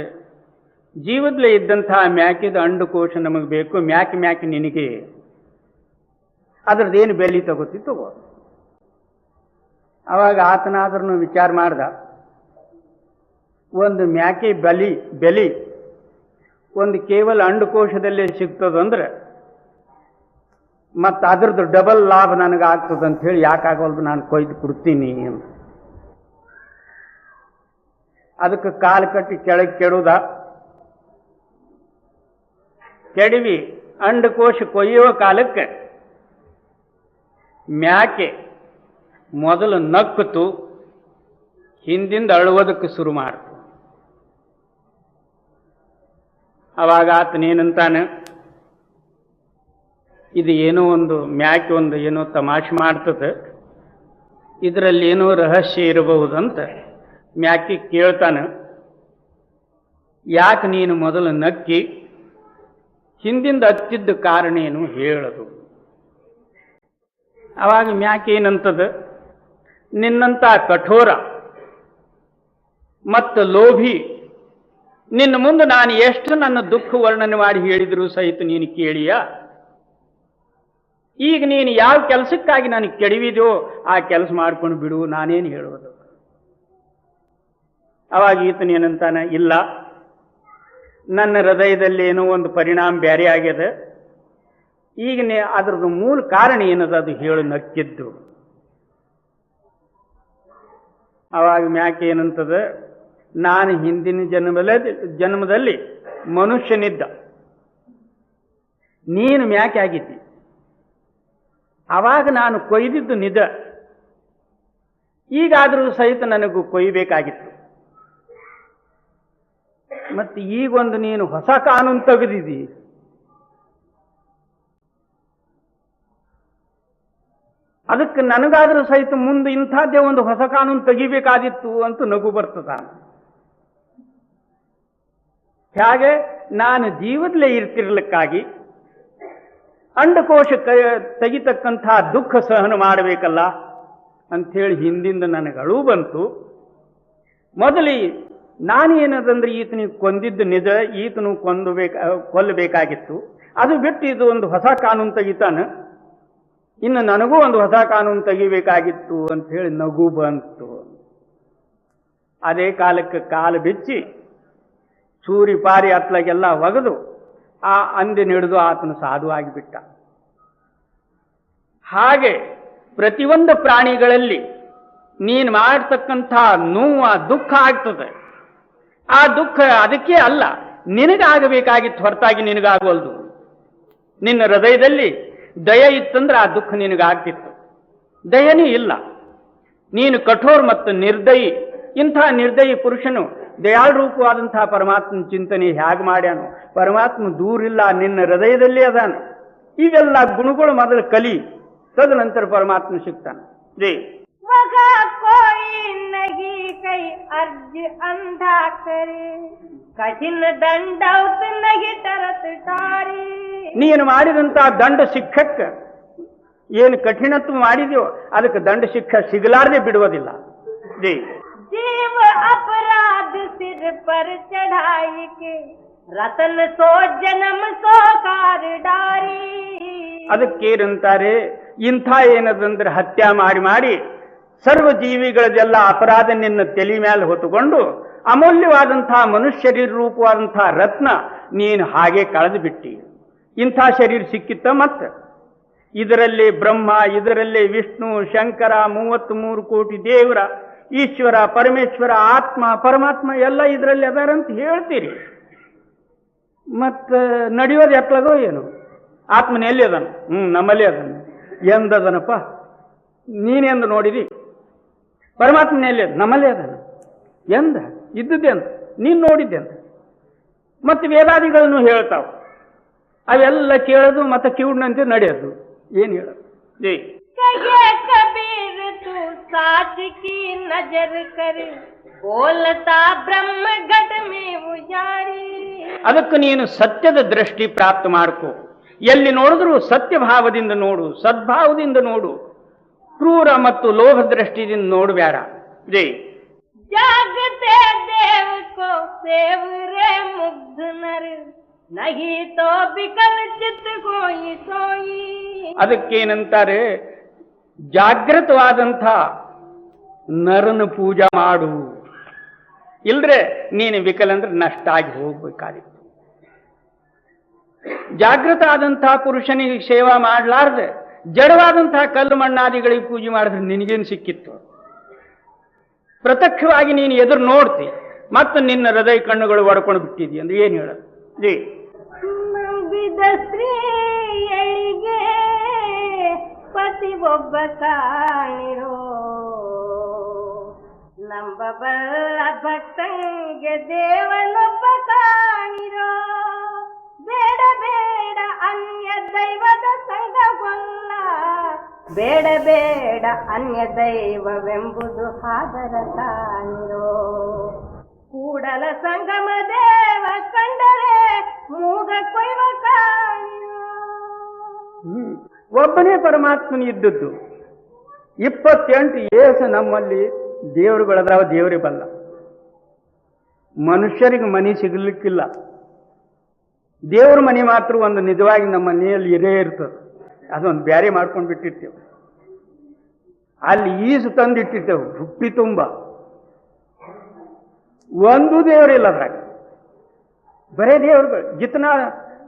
ಜೀವದಲ್ಲೇ ಇದ್ದಂತಹ ಮ್ಯಾಕಿದ ಅಂಡಕೋಶ ನಮಗೆ ಬೇಕು, ಮ್ಯಾಕೆ ನಿನಗೆ ಅದ್ರದ್ದೇನು ಬೆಲೆ ತಗೋ. ಅವಾಗ ಆತನಾದ್ರೂ ವಿಚಾರ ಮಾಡ್ದ, ಒಂದು ಮ್ಯಾಕೆ ಬೆಲೆ ಒಂದು ಕೇವಲ ಅಂಡಕೋಶದಲ್ಲೇ ಸಿಗ್ತದಂದ್ರೆ ಮತ್ತು ಅದ್ರದ್ದು ಡಬಲ್ ಲಾಭ ನನಗೆ ಆಗ್ತದಂತ ಹೇಳಿ ಯಾಕಾಗಲ್ದು ನಾನು ಕೊಯ್ದು ಕೊಡ್ತೀನಿ ಅಂತ. ಅದಕ್ಕೆ ಕಾಲು ಕಟ್ಟಿ ಕೆಳಗೆ ಕೆಡುದ, ಕೆಡವಿ ಅಂಡಕೋಶ ಕೊಯ್ಯುವ ಕಾಲಕ್ಕೆ ಮ್ಯಾಕೆ ಮೊದಲು ನಕ್ಕಿತು, ಹಿಂದಿಂದ ಅಳುವುದಕ್ಕೆ ಶುರು ಮಾಡ್ತು. ಅವಾಗ ಆತನೇನಂತಾನೆ, ಇದು ಏನೋ ಒಂದು ಮ್ಯಾಕೆ ಒಂದು ಏನೋ ತಮಾಷೆ ಮಾಡ್ತದೆ, ಇದರಲ್ಲಿ ಏನೋ ರಹಸ್ಯ ಇರಬಹುದಂತ ಮ್ಯಾಕಿ ಕೇಳ್ತಾನೆ. ಯಾಕೆ ನೀನು ಮೊದಲು ನಕ್ಕಿ ಹಿಂದಿಂದ ಹತ್ತಿದ್ದ ಕಾರಣ ಏನು ಹೇಳದು. ಅವಾಗ ಮ್ಯಾಕೆ ಏನಂತದ, ನಿನ್ನಂತ ಕಠೋರ ಮತ್ತು ಲೋಭಿ ನಿನ್ನ ಮುಂದೆ ನಾನು ಎಷ್ಟು ನನ್ನ ದುಃಖ ವರ್ಣನೆ ಮಾಡಿ ಹೇಳಿದ್ರು ಸಹಿತ ನೀನು ಕೇಳಿಯ. ಈಗ ನೀನು ಯಾವ ಕೆಲಸಕ್ಕಾಗಿ ನನಗೆ ಕೆಡವಿದೆಯೋ ಆ ಕೆಲಸ ಮಾಡ್ಕೊಂಡು ಬಿಡು, ನಾನೇನು ಹೇಳುವುದು. ಅವಾಗ ಈತನೇನಂತಾನೆ, ಇಲ್ಲ, ನನ್ನ ಹೃದಯದಲ್ಲಿ ಏನೋ ಒಂದು ಪರಿಣಾಮ ಬೇರೆ ಆಗ್ಯದ. ಈಗ ಅದ್ರದ್ದು ಮೂಲ ಕಾರಣ ಏನದ ಅದು ಹೇಳು ನಕ್ಕಿದ್ದು. ಅವಾಗ ಮ್ಯಾಕೆ ಏನಂತದ, ನಾನು ಹಿಂದಿನ ಜನ್ಮದಲ್ಲಿ ಮನುಷ್ಯನಿದ್ದ, ನೀನು ಮ್ಯಾಕೆ ಆಗಿದ್ದಿ. ಅವಾಗ ನಾನು ಕೊಯ್ದಿದ್ದು ನಿಜ, ಈಗಾದರೂ ಸಹಿತ ನನಗೂ ಕೊಯ್ಬೇಕಾಗಿತ್ತು. ಮತ್ತೆ ಈಗೊಂದು ನೀನು ಹೊಸ ಕಾನೂನು ತೆಗೆದಿದ್ದಿ, ಅದಕ್ಕೆ ನನಗಾದರೂ ಸಹಿತ ಮುಂದೆ ಇಂಥದ್ದೇ ಒಂದು ಹೊಸ ಕಾನೂನು ತೆಗಿಬೇಕಾದಿತ್ತು ಅಂತ ನಗು ಬರ್ತದ. ಹಾಗೆ ನಾನು ಜೀವದಲ್ಲೇ ಇರ್ತಿರ್ಲಿಕ್ಕಾಗಿ ಅಂಡಕೋಶ ತೆಗಿತಕ್ಕಂಥ ದುಃಖ ಸಹನ ಮಾಡಬೇಕಲ್ಲ ಅಂಥೇಳಿ ಹಿಂದಿಂದ ನನಗೆ ಅಳು ಬಂತು. ಮೊದಲಿ ನಾನೇನದಂದ್ರೆ ಈತನಿಗೆ ಕೊಂದಿದ್ದು ನಿಜ, ಈತನು ಕೊಲ್ಲಬೇಕಾಗಿತ್ತು. ಅದು ಬಿಟ್ಟು ಇದು ಒಂದು ಹೊಸ ಕಾನೂನು ತೆಗಿತಾನೆ, ಇನ್ನು ನನಗೂ ಒಂದು ಹೊಸ ಕಾನೂನು ತೆಗಿಬೇಕಾಗಿತ್ತು ಅಂತ ಹೇಳಿ ನಗು ಬಂತು. ಅದೇ ಕಾಲಕ್ಕೆ ಕಾಲು ಬಿಚ್ಚಿ ಚೂರಿ ಪಾರಿ ಅತ್ಲಾಗೆಲ್ಲ ಒಗೆದು ಆ ಅಂದಿನ ಹಿಡಿದು ಆತನು ಸಾಧು ಆಗಿಬಿಟ್ಟ. ಹಾಗೆ ಪ್ರತಿಯೊಂದು ಪ್ರಾಣಿಗಳಲ್ಲಿ ನೀನು ಮಾಡತಕ್ಕಂಥ ನೋವು ದುಃಖ ಆಗ್ತದೆ. ಆ ದುಃಖ ಅದಕ್ಕೆ ಅಲ್ಲ, ನಿನಗಾಗಬೇಕಾಗಿತ್ತು ಹೊರತಾಗಿ ನಿನಗಾಗವಲ್ದು. ನಿನ್ನ ಹೃದಯದಲ್ಲಿ ದಯ ಇತ್ತಂದ್ರೆ ಆ ದುಃಖ ನಿನಗಾಗ್ತಿತ್ತು. ದಯನೇ ಇಲ್ಲ, ನೀನು ಕಠೋರ ಮತ್ತು ನಿರ್ದಯಿ. ಇಂಥ ನಿರ್ದಯಿ ಪುರುಷನು ದಯಾಳರೂಪವಾದಂತಹ ಪರಮಾತ್ಮನ ಚಿಂತನೆ ಹೇಗೆ ಮಾಡ್ಯಾನು. ಪರಮಾತ್ಮ ದೂರಿಲ್ಲ, ನಿನ್ನ ಹೃದಯದಲ್ಲಿ ಅದಾನ. ಇವೆಲ್ಲ ಗುಣಗಳು ಮೊದಲು ಕಲಿ, ತದನಂತರ ಪರಮಾತ್ಮ ಸಿಗ್ತಾನೆ. ಜೈ मगा कोई नहीं कई अर्ज अंधा करे, कठिन दंडौत नहीं डरत डारी. ನೀನು ಮಾಡಿದಂತ ದಂಡ ಶಿಕ್ಷಕ ಏನು ಕಠಿಣತ್ವ ಮಾಡಿದ್ಯೋ ಅದಕ್ಕೆ ದಂಡ ಶಿಕ್ಷೆ ಸಿಗಲಾರದೆ ಬಿಡುವುದಿಲ್ಲ. ಜೈ जीव अपराध सिर पर चढ़ाई के, रतन सो जन्म सो कार डारी. ಅದಕ್ಕೇನಂತಾರೆ, ಇಂಥ ಏನದಂದ್ರೆ ಹತ್ಯೆ ಮಾಡಿ ಮಾಡಿ ಸರ್ವ ಜೀವಿಗಳದೆಲ್ಲ ಅಪರಾಧ ನಿನ್ನ ತಲೆ ಮೇಲೆ ಹೊತ್ತುಕೊಂಡು ಅಮೂಲ್ಯವಾದಂತಹ ಮನುಷ್ಯ ಶರೀರ ರೂಪವಾದಂತಹ ರತ್ನ ನೀನು ಹಾಗೆ ಕಳೆದು ಬಿಟ್ಟಿ. ಇಂಥ ಶರೀರ ಸಿಕ್ಕಿತ್ತ ಮತ್ತೆ ಇದರಲ್ಲಿ ಬ್ರಹ್ಮ, ಇದರಲ್ಲಿ ವಿಷ್ಣು, ಶಂಕರ, 33 ಕೋಟಿ ದೇವರ, ಈಶ್ವರ, ಪರಮೇಶ್ವರ, ಆತ್ಮ, ಪರಮಾತ್ಮ ಎಲ್ಲ ಇದರಲ್ಲಿ ಅದಾರಂತ ಹೇಳ್ತೀರಿ. ಮತ್ತೆ ನಡೆಯೋದು ಎತ್ತಲಗೋ ಏನು? ಆತ್ಮನ ಎಲ್ಲಿ ಅದನು? ನಮ್ಮಲ್ಲಿ ಅದನ್ನು ಎಂದದನಪ್ಪ, ನೀನೆಂದು ನೋಡಿದಿ? ಪರಮಾತ್ಮನ ಎಲ್ಲಿ ಅದ? ನಮ್ಮಲ್ಲಿ ಅದನು ಎಂದ ಇದ್ದದ್ದೆ ಅಂತ ನೀನು ನೋಡಿದ್ದೆ ಅಂತ. ಮತ್ತೆ ವೇದಾದಿಗಳನ್ನು ಹೇಳ್ತಾವ, ಅವೆಲ್ಲ ಕೇಳೋದು ಮತ್ತೆ ಕಿವುಡ್ನಂತೆ ನಡೆಯೋದು. ಏನು ಹೇಳೋದು? ಜೈ कबीर तू साच की नजर कर, बोलता ब्रह्म घट में उजारी. ಅದಕ್ಕೆ ನೀನು ಸತ್ಯದ ದೃಷ್ಟಿ ಪ್ರಾಪ್ತ ಮಾಡ್ಕೋ. ಎಲ್ಲಿ ನೋಡಿದ್ರು ಸತ್ಯ ಭಾವದಿಂದ ನೋಡು, ಸದ್ಭಾವದಿಂದ ನೋಡು. ಕ್ರೂರ ಮತ್ತು ಲೋಭ ದೃಷ್ಟಿಯಿಂದ ನೋಡಬೇಡ. ಜೈ जागते देव को सेव रे मुग्ध नर, नहीं तो बिकल चित्त कोई सोई. ಅದಕ್ಕೇನಂತಾರೆ, ಜಾಗೃತವಾದಂಥ ನರನ ಪೂಜಾ ಮಾಡು, ಇಲ್ದ್ರೆ ನೀನು ವಿಕಲಂದ್ರೆ ನಷ್ಟ ಆಗಿ ಹೋಗ್ಬೇಕಾಗಿತ್ತು. ಜಾಗೃತ ಆದಂತಹ ಪುರುಷನಿಗೆ ಸೇವಾ ಮಾಡಲಾರ್ದೆ ಜಡವಾದಂತಹ ಕಲ್ಲು ಮಣ್ಣಾದಿಗಳಿಗೆ ಪೂಜೆ ಮಾಡಿದ್ರೆ ನಿನಗೇನು ಸಿಕ್ಕಿತ್ತು? ಪ್ರತ್ಯಕ್ಷವಾಗಿ ನೀನು ಎದುರು ನೋಡ್ತಿ, ಮತ್ತು ನಿನ್ನ ಹೃದಯ ಕಣ್ಣುಗಳು ಒಡ್ಕೊಂಡು ಬಿಟ್ಟಿದಿ ಅಂದ್ರೆ ಏನು ಹೇಳೋದು? ಜಿ ನಂಬಿದ ಸ್ತ್ರೀಯಳಿಗೆ ಪತಿ ಒಬ್ಬ ಕಾಣಿರೋ, ನಂಬಬಲ್ಲ ಭಕ್ತಂಗೆ ದೇವನೊಬ್ಬ ಕಾಣಿರೋ. ಬೇಡ ಬೇಡ ಅನ್ಯ ದೈವದ ಸಂಗವಲ್ಲ, ಬೇಡ ಬೇಡ ಅನ್ಯ ದೈವವೆಂಬುದು ಹಾದರ ಕಾಣಿರೋ. ಕೂಡಲ ಸಂಗಮ ದೇವ ಕಂಡರೆ ಮೂಗ ಕೊಯ್ವ ಕಾಣಿರೋ. ಒಬ್ಬನೇ ಪರಮಾತ್ಮನ ಇದ್ದದ್ದು. 28 ಏಸ ನಮ್ಮಲ್ಲಿ ದೇವರುಗಳದಾವ, ದೇವರೇ ಬಲ್ಲ. ಮನುಷ್ಯರಿಗೆ ಮನೆ ಸಿಗಲಿಕ್ಕಿಲ್ಲ. ದೇವ್ರ ಮನೆ ಮಾತ್ರ ಒಂದು ನಿಜವಾಗಿ ನಮ್ಮ ಮನೆಯಲ್ಲಿ ಇರೇ ಇರ್ತದೆ. ಅದೊಂದು ಬ್ಯಾರೆ ಮಾಡ್ಕೊಂಡು ಬಿಟ್ಟಿರ್ತೇವೆ. ಅಲ್ಲಿ ಈಸು ತಂದಿಟ್ಟಿರ್ತೇವೆ ಹುಟ್ಟಿ ತುಂಬ. ಒಂದು ದೇವರಿಲ್ಲ ಅದ್ರಾಗ, ಬರೇ ದೇವ್ರುಗಳು. ಜಿತನ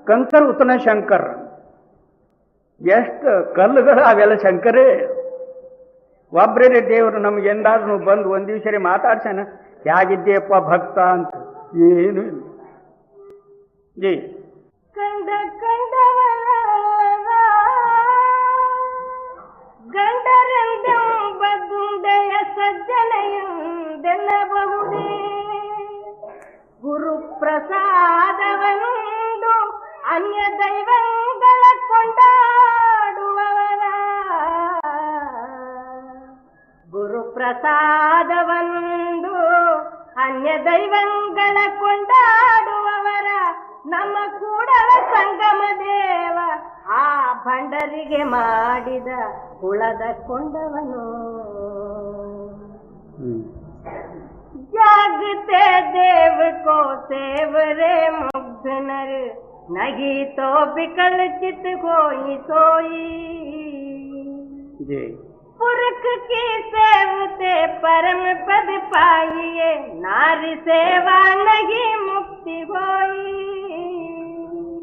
ಕಂಕರ್ ಉತನ ಶಂಕರ್. ಎಷ್ಟು ಕಲ್ಲುಗಳು ಅವೆಲ್ಲ ಶಂಕರೇ. ಒಬ್ಬರೇ ದೇವರು ನಮ್ಗೆ ಎಂದಾದ್ರೂ ಬಂದು ಒಂದ್ ದಿವಸ ಮಾತಾಡ್ಸಾನ, ಹೇಗಿದ್ದೀಯಪ್ಪ ಭಕ್ತ ಅಂತ. ಏನು ಇಲ್ಲ. ಜೈ ಕಂಡ ಕಂಡವರ ಗಂಡರೆಂದೆಂಬ ದುಂಡೆಯ ಸಜ್ಜನೆಯೆನ್ನಬಹುದೇ. ಗುರು ಪ್ರಸಾದವನುಂಡು ಅನ್ಯ ದೈವಗಳ ಕೊಂಡಾಡುವವರ. ಗುರು ಪ್ರಸಾದವನುಂಡು ಅನ್ಯ ದೈವಗಳ ಕೊಂಡಾಡುವವರ. ನಮ್ಮ ಕೂಡಲ ಸಂಗಮ ದೇವ ಆ ಭಂಡರಿಗೆ ಮಾಡಿದ ಕುಳದ ಕೊಂಡವನು. ಜಾಗತೆ ದೇವ ಕೋ ಸೇವರೆ ಮುಗ್ಧ ನರ ನಗಿ ತೋ ಬಿಕल चित होई सोई. पुरख की सेवते परम पद पाइए नारी सेवा नहीं मुक्ति होई.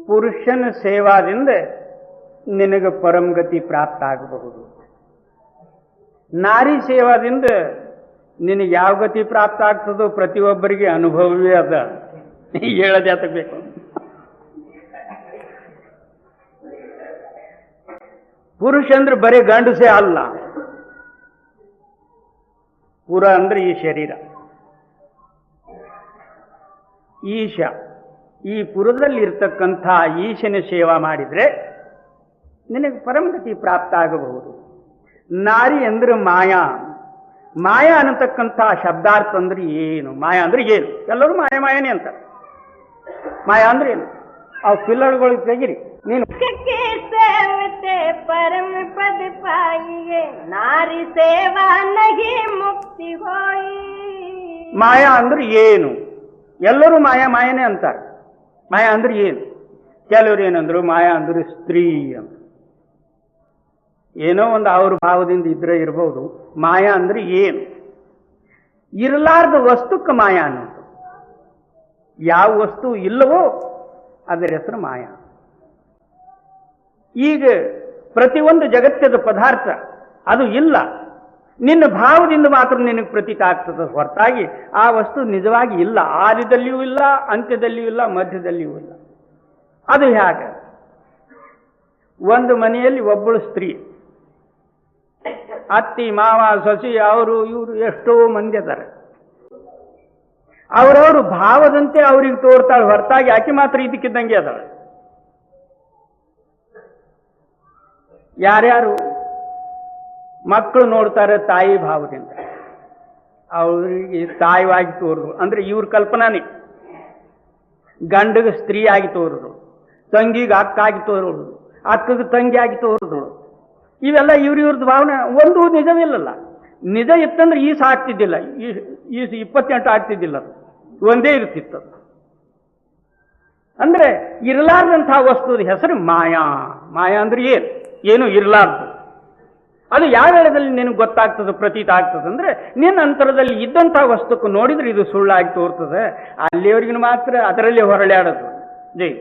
ಪುರುಷನ ಸೇವಾದಿಂದ ನಿನಗೆ ಪರಮಗತಿ ಪ್ರಾಪ್ತ ಆಗಬಹುದು. ನಾರಿ ಸೇವಾದಿಂದ ನಿನಗೆ ಯಾವ ಗತಿ ಪ್ರಾಪ್ತ ಆಗ್ತದೋ ಪ್ರತಿಯೊಬ್ಬರಿಗೆ ಅನುಭವವೇ ಅದ. ಹೇಳದೇತಬೇಕು. ಪುರುಷ ಅಂದ್ರೆ ಬರೀ ಗಂಡಸೇ ಅಲ್ಲ. ಪುರ ಅಂದ್ರೆ ಈ ಶರೀರ, ಈಶ. ಈ ಪುರದಲ್ಲಿ ಇರ್ತಕ್ಕಂಥ ಈಶನ ಸೇವಾ ಮಾಡಿದ್ರೆ ನಿನಗೆ ಪರಮಗತಿ ಪ್ರಾಪ್ತ ಆಗಬಹುದು. ನಾರಿ ಅಂದ್ರೆ ಮಾಯಾ. ಮಾಯಾ ಅನ್ನತಕ್ಕಂಥ ಶಬ್ದಾರ್ಥ ಅಂದ್ರೆ ಏನು? ಮಾಯಾ ಅಂದ್ರೆ ಏನು? ಎಲ್ಲರೂ ಮಾಯಾ ಮಾಯನೇ ಅಂತ. ಮಾಯಾ ಅಂದ್ರೆ ಏನು? ಅವು ಪಿಲ್ಲರ್ಗಳಿಗೆ ತೆಗಿರಿ ನೀನು. ಸೇವತೆ ಪರಮ ಪದ ಪಾಯಿಯೇ ನಾರಿ ಸೇವಾ ನಹಿ ಮುಕ್ತಿ ಹೋಯಿ. ಮಾಯಾ ಅಂದ್ರೆ ಏನು? ಎಲ್ಲರೂ ಮಾಯಾ ಮಾಯನೇ ಅಂತಾರೆ. ಮಾಯಾ ಅಂದ್ರೆ ಏನು? ಕೆಲವರು ಏನಂದ್ರು ಮಾಯಾ ಅಂದ್ರೆ ಸ್ತ್ರೀ ಅಂತ. ಏನೋ ಒಂದು ಅವ್ರ ಭಾವದಿಂದ ಇದ್ರೆ ಇರಬಹುದು. ಮಾಯಾ ಅಂದ್ರೆ ಏನು? ಇರಲಾರ್ದ ವಸ್ತುಕ್ಕೆ ಮಾಯಾ ಅನ್ನೋದು. ಯಾವ ವಸ್ತು ಇಲ್ಲವೋ ಅದರ ಹೆಸರು ಮಾಯಾ. ಈಗ ಪ್ರತಿಯೊಂದು ಜಗತ್ತದ ಪದಾರ್ಥ ಅದು ಇಲ್ಲ, ನಿನ್ನ ಭಾವದಿಂದ ಮಾತ್ರ ನಿನಗೆ ಪ್ರತೀತ ಆಗ್ತದೆ ಹೊರತಾಗಿ ಆ ವಸ್ತು ನಿಜವಾಗಿ ಇಲ್ಲ. ಆದಿದಲ್ಲಿಯೂ ಇಲ್ಲ, ಅಂತ್ಯದಲ್ಲಿಯೂ ಇಲ್ಲ, ಮಧ್ಯದಲ್ಲಿಯೂ ಇಲ್ಲ. ಅದು ಹೇಗೆ? ಒಂದು ಮನೆಯಲ್ಲಿ ಒಬ್ಬಳು ಸ್ತ್ರೀ, ಅತ್ತಿ ಮಾವ ಸೊಸಿ ಅವರು ಇವರು ಎಷ್ಟೋ ಮಂದಿ ಅದಾರೆ. ಅವರವರು ಭಾವದಂತೆ ಅವ್ರಿಗೆ ತೋರ್ತಾಳೆ ಹೊರತಾಗಿ ಆಕೆ ಮಾತ್ರ ಇದಕ್ಕಿದ್ದಂಗೆ ಅದಾಳೆ. ಯಾರ್ಯಾರು ಮಕ್ಕಳು ನೋಡ್ತಾರೆ ತಾಯಿ ಭಾವದಿಂದ, ಅವರಿಗೆ ತಾಯಿಯಾಗಿ ತೋರಿದ್ರು ಅಂದ್ರೆ ಇವ್ರ ಕಲ್ಪನಾನೇ. ಗಂಡಗೆ ಸ್ತ್ರೀ ಆಗಿ ತೋರಿದ್ರು, ತಂಗಿಗೆ ಅಕ್ಕ ಆಗಿ ತೋರಿದ್ರು, ಅಕ್ಕಗೆ ತಂಗಿ ಆಗಿ ತೋರಿದ್ರು. ಇವೆಲ್ಲ ಇವ್ರದ್ದು ಭಾವನೆ. ಒಂದು ನಿಜವಿಲ್ಲಲ್ಲ. ನಿಜ ಇತ್ತಂದ್ರೆ ಈಸ ಆಗ್ತಿದ್ದಿಲ್ಲ, ಈಸ 28 ಆಗ್ತಿದ್ದಿಲ್ಲ, ಒಂದೇ ಇರ್ತಿತ್ತು. ಅಂದ್ರೆ ಇರಲಾರ್ದಂತಹ ವಸ್ತುದ ಹೆಸರು ಮಾಯಾ. ಮಾಯಾ ಅಂದ್ರೆ ಏನು? ಏನು ಇರಲಾರ್ದು. ಅದು ಯಾವ ವೇಳೆಯಲ್ಲಿ ನಿನಗೆ ಗೊತ್ತಾಗ್ತದೆ, ಪ್ರತೀತ ಆಗ್ತದೆ ಅಂದ್ರೆ ನಿನ್ನ ಅಂತರದಲ್ಲಿ ಇದ್ದಂತಹ ವಸ್ತುಕ್ಕೆ ನೋಡಿದ್ರೆ ಇದು ಸುಳ್ಳಾಗಿ ತೋರ್ತದೆ. ಅಲ್ಲಿಯವರಿಗೂ ಮಾತ್ರ ಅದರಲ್ಲಿ ಹೊರಳಾಡೋದು. ಜೈ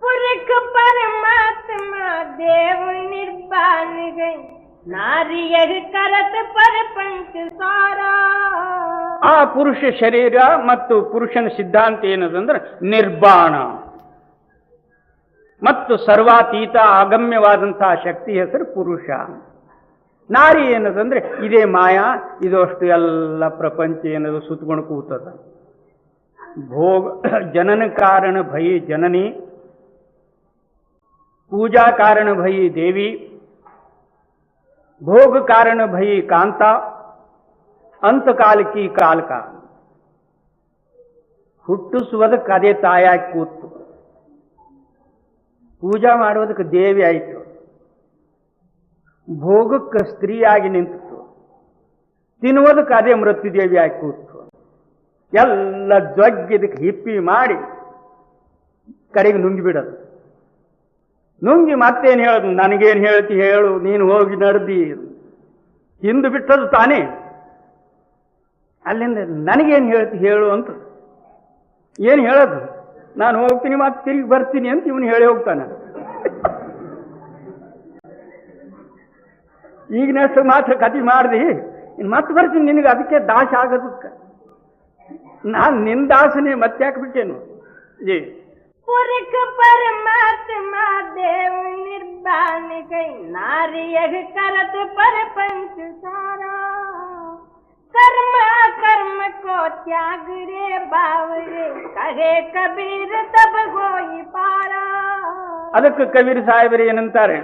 पुरख परमात्मा देव निर्वाण गई नारी यह करत परपंच सारा. ಆ ಪುರುಷ ಶರೀರ ಮತ್ತು ಪುರುಷನ ಸಿದ್ಧಾಂತ ಏನದಂದ್ರೆ ನಿರ್ವಾಣ ಮತ್ತು ಸರ್ವಾತೀತ ಅಗಮ್ಯವಾದಂತಹ ಶಕ್ತಿ ಹೆಸರು ಪುರುಷ. ನಾರಿ ಏನದಂದ್ರೆ ಇದೇ ಮಾಯಾ. ಇದು ಅಷ್ಟು ಎಲ್ಲ ಪ್ರಪಂಚ ಏನದು ಸುತ್ತಕೊಂಡು ಕೂತದ. ಭೋಗ ಜನನ ಕಾರಣ ಭಯಿ ಜನನಿ, ಪೂಜಾ ಕಾರಣ ಭಯಿ ದೇವಿ, ಭೋಗ ಕಾರಣ ಭೈ ಕಾಂತ ಅಂತ ಕಾಲಕ್ಕಿ ಕಾಲಕ. ಹುಟ್ಟಿಸುವುದಕ್ಕೆ ಅದೇ ತಾಯಾಗಿ ಕೂತು, ಪೂಜಾ ಮಾಡೋದಕ್ಕೆ ದೇವಿ ಆಯಿತು, ಭೋಗಕ್ಕೆ ಸ್ತ್ರೀಯಾಗಿ ನಿಂತು, ತಿನ್ನುವುದಕ್ಕೆ ಅದೇ ಮೃತ್ಯುದೇವಿ ಆಗಿ ಕೂತು, ಎಲ್ಲ ಜಗ್ಗಿದಕ್ಕೆ ಹಿಪ್ಪಿ ಮಾಡಿ ಕಡೆಗೆ ನುಂಗಿಬಿಡೋದು. ನುಂಗಿ ಮತ್ತೇನು ಹೇಳೋದು, ನನಗೇನು ಹೇಳ್ತಿ ಹೇಳು, ನೀನು ಹೋಗಿ ನಡೆದಿ ಹಿಂದು ಬಿಟ್ಟದು ತಾನೇ. ಅಲ್ಲಿಂದ ನನಗೇನು ಹೇಳ್ತಿ ಹೇಳು ಅಂತ ಏನು ಹೇಳೋದು, ನಾನು ಹೋಗ್ತೀನಿ ಮತ್ತೆ ತಿರುಗಿ ಬರ್ತೀನಿ ಅಂತ ಇವನು ಹೇಳಿ ಹೋಗ್ತಾನೆ. ಈಗಿನಷ್ಟು ಮಾತ್ರ ಕತಿ ಮಾಡ್ದಿ, ಇನ್ನು ಮತ್ತೆ ಬರ್ತೀನಿ ನಿನಗೆ, ಅದಕ್ಕೆ ದಾಸ ಆಗೋದಕ್ಕೆ. ನಾನು ನಿನ್ನ ದಾಸನೇ ಮತ್ತೆ ಯಾಕೆ ಜಿ पुरख परमात्मा देव निर्वाण गई नारियग करत पर पंच सारा कर्म कर्म को त्याग रे बावरे कहे कबीर तब होई पारा. ಅದಕ್ಕೆ ಕಬೀರ್ ಸಾಹೇಬರು ಏನಂತಾರೆ,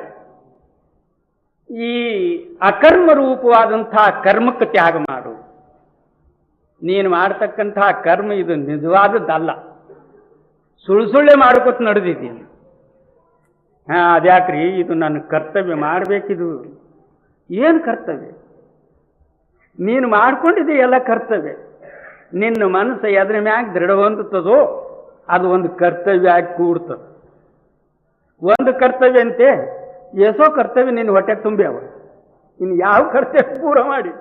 ಈ ಅಕರ್ಮ ರೂಪವಾದಂತಹ ಕರ್ಮಕ್ಕೆ ತ್ಯಾಗ ಮಾಡು. ನೀನು ಮಾಡತಕ್ಕಂತಹ ಕರ್ಮ ಇದು ನಿಜವಾದದ್ದಲ್ಲ, ಸುಳ್ಳೆ ಮಾಡ್ಕೊತ ನಡೆದಿದ್ದೀನಿ. ಅದ್ಯಾಕ್ರಿ, ಇದು ನನ್ನ ಕರ್ತವ್ಯ ಮಾಡಬೇಕಿದು. ಏನು ಕರ್ತವ್ಯ? ನೀನು ಮಾಡ್ಕೊಂಡಿದ್ದೆ ಎಲ್ಲ ಕರ್ತವ್ಯ. ನಿನ್ನ ಮನಸ್ಸು ಎದ್ರ ಮ್ಯಾಗ ದೃಢ ಹೊಂದುತ್ತದೋ ಅದು ಒಂದು ಕರ್ತವ್ಯ ಆಗಿ ಕೂಡ್ತದೆ. ಒಂದು ಕರ್ತವ್ಯ ಅಂತೆ ಎಸೋ ಕರ್ತವ್ಯ ನಿನ್ನ ಹೊಟ್ಟೆಗೆ ತುಂಬ್ಯಾವ, ಇನ್ನು ಯಾವ ಕರ್ತವ್ಯ ಪೂರ ಮಾಡಿ.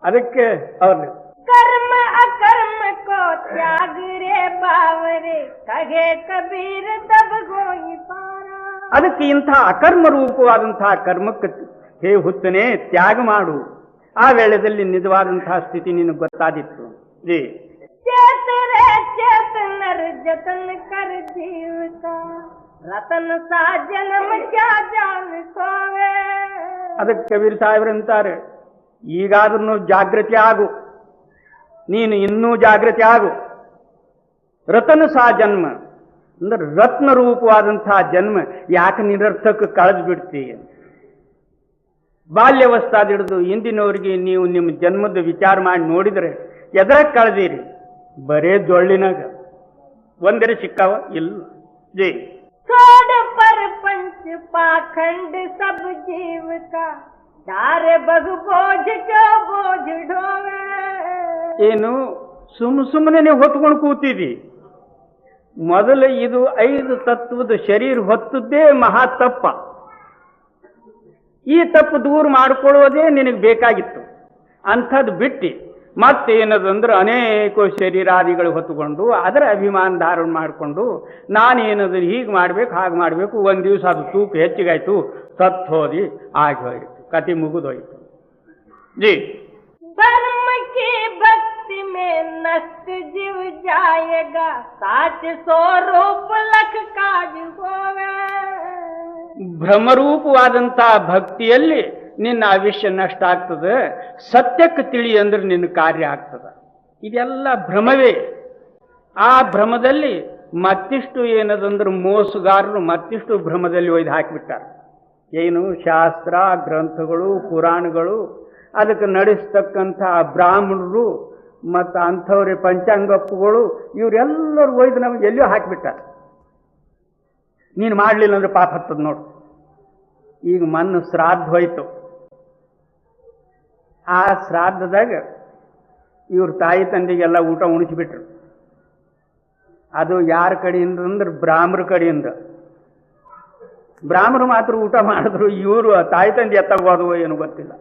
ಅದಕ್ಕೆ ಅವ್ರನ್ನ कर्म अकर्म को त्याग रे बावरे कहे कबीर तब होई पारा. ಅದಕ್ಕೆ ಇಂಥ ಅಕರ್ಮ ರೂಪವಾದಂತಹ ಕರ್ಮಕ್ಕೆ ಹೇ ಹುತ್ತನೆ ತ್ಯಾಗ ಮಾಡು. ಆ ವೇಳೆಯಲ್ಲಿ ನಿಜವಾದಂತಹ ಸ್ಥಿತಿ ನಿನಗೆ ಗೊತ್ತಾದಿತ್ತು. ಜಿ चेत रे चेत नर जतन कर जीव का रतन सा जन्म क्या जान सोवे. ಅದಕ್ಕೆ ಕಬೀರ್ ಸಾಹೇಬ್ರು ಅಂತಾರೆ, ಈಗಾದ್ರೂ ಜಾಗೃತಿ ಆಗು, ನೀನು ಇನ್ನೂ ಜಾಗೃತಿ ಆಗು. ರತನ ಸಾ ಜನ್ಮ ಅಂದ್ರೆ ರತ್ನ ರೂಪವಾದಂತಹ ಜನ್ಮ ಯಾಕೆ ನಿರರ್ಥಕ್ಕೆ ಕಳೆದು ಬಿಡ್ತೀಯ? ಬಾಲ್ಯವಸ್ಥಾದಿಡಿದು ಇಂದಿನವರಿಗೆ ನೀವು ನಿಮ್ಮ ಜನ್ಮದ ವಿಚಾರ ಮಾಡಿ ನೋಡಿದರೆ ಎದರ ಕಳೆದಿರಿ? ಬರೇ ಜೊಳ್ಳಿನಾಗ ಒಂದರೆ ಸಿಕ್ಕಾವ ಇಲ್ಲ. ಜೈ छोड़ पर पंच पाखंड सब जीव का डारे बग बोझ क्यों बोझ ढोवे. ಏನು ಸುಮ್ಮನೆ ಹೊತ್ಕೊಂಡು ಕೂತಿದಿ? ಮೊದಲು ಇದು 5 ತತ್ವದ ಶರೀರ ಹೊತ್ತದ್ದೇ ಮಹಾ ತಪ್ಪ. ಈ ತಪ್ಪು ದೂರ ಮಾಡಿಕೊಳ್ಳೋದೇ ನಿನಗೆ ಬೇಕಾಗಿತ್ತು. ಅಂಥದ್ದು ಬಿಟ್ಟು ಮತ್ತೇನದಂದ್ರೆ ಅನೇಕ ಶರೀರಾದಿಗಳು ಹೊತ್ತುಕೊಂಡು ಅದರ ಅಭಿಮಾನ ಧಾರಣ ಮಾಡಿಕೊಂಡು ನಾನೇನದು ಹೀಗೆ ಮಾಡ್ಬೇಕು ಹಾಗೆ ಮಾಡಬೇಕು, ಒಂದು ದಿವಸ ಅದು ತೂಕ ಹೆಚ್ಚಿಗಾಯ್ತು, ಸತ್ತು ಹೋದಿ, ಆಗಿ ಹೋಯಿತು, ಕತೆ ಮುಗಿದೋಯ್ತು. ಜಿ धर्म की भक्ति में नष्ट जीव जाएगा साच स्वरूप लख काज होवे. ಭ್ರಮರೂಪವಾದಂತಹ ಭಕ್ತಿಯಲ್ಲಿ ನಿನ್ನ ಆಯುಷ್ಯ ನಷ್ಟ ಆಗ್ತದೆ. ಸತ್ಯಕ್ಕೆ ತಿಳಿ ಅಂದ್ರೆ ನಿನ್ನ ಕಾರ್ಯ ಆಗ್ತದೆ. ಇದೆಲ್ಲ ಭ್ರಮವೇ. ಆ ಭ್ರಮದಲ್ಲಿ ಮತ್ತಿಷ್ಟು ಏನದಂದ್ರೆ ಮೋಸಗಾರರು ಮತ್ತಿಷ್ಟು ಭ್ರಮದಲ್ಲಿ ಒಯ್ದು ಹಾಕಿಬಿಟ್ಟಾರೆ. ಏನು ಶಾಸ್ತ್ರ ಗ್ರಂಥಗಳು ಪುರಾಣಗಳು ಅದಕ್ಕೆ ನಡೆಸ್ತಕ್ಕಂಥ ಬ್ರಾಹ್ಮಣರು ಮತ್ತು ಅಂಥವ್ರೆ ಪಂಚಾಂಗಪ್ಪಗಳು ಇವರೆಲ್ಲರೂ ಒಯ್ದು ನಮಗೆ ಎಲ್ಲಿಯೋ ಹಾಕಿಬಿಟ್ಟಾರೆ. ನೀನು ಮಾಡಲಿಲ್ಲ ಅಂದ್ರೆ ಪಾಪ ಹತ್ತದ ನೋಡು. ಈಗ ಮೊನ್ನೆ ಶ್ರಾದ್ದ ಹೋಯ್ತು. ಆ ಶ್ರಾದ್ದದಾಗ ಇವ್ರ ತಾಯಿ ತಂದೆಗೆಲ್ಲ ಊಟ ಉಣಿಸಿಬಿಟ್ರು. ಅದು ಯಾರ ಕಡೆಯಿಂದ ಅಂದ್ರೆ ಬ್ರಾಹ್ಮರ ಕಡೆಯಿಂದ. ಬ್ರಾಹ್ಮರು ಮಾತ್ರ ಊಟ ಮಾಡಿದ್ರು, ಇವರು ತಾಯಿ ತಂದೆ ಎತ್ತಾಗೋದು ಏನು ಗೊತ್ತಿಲ್ಲ.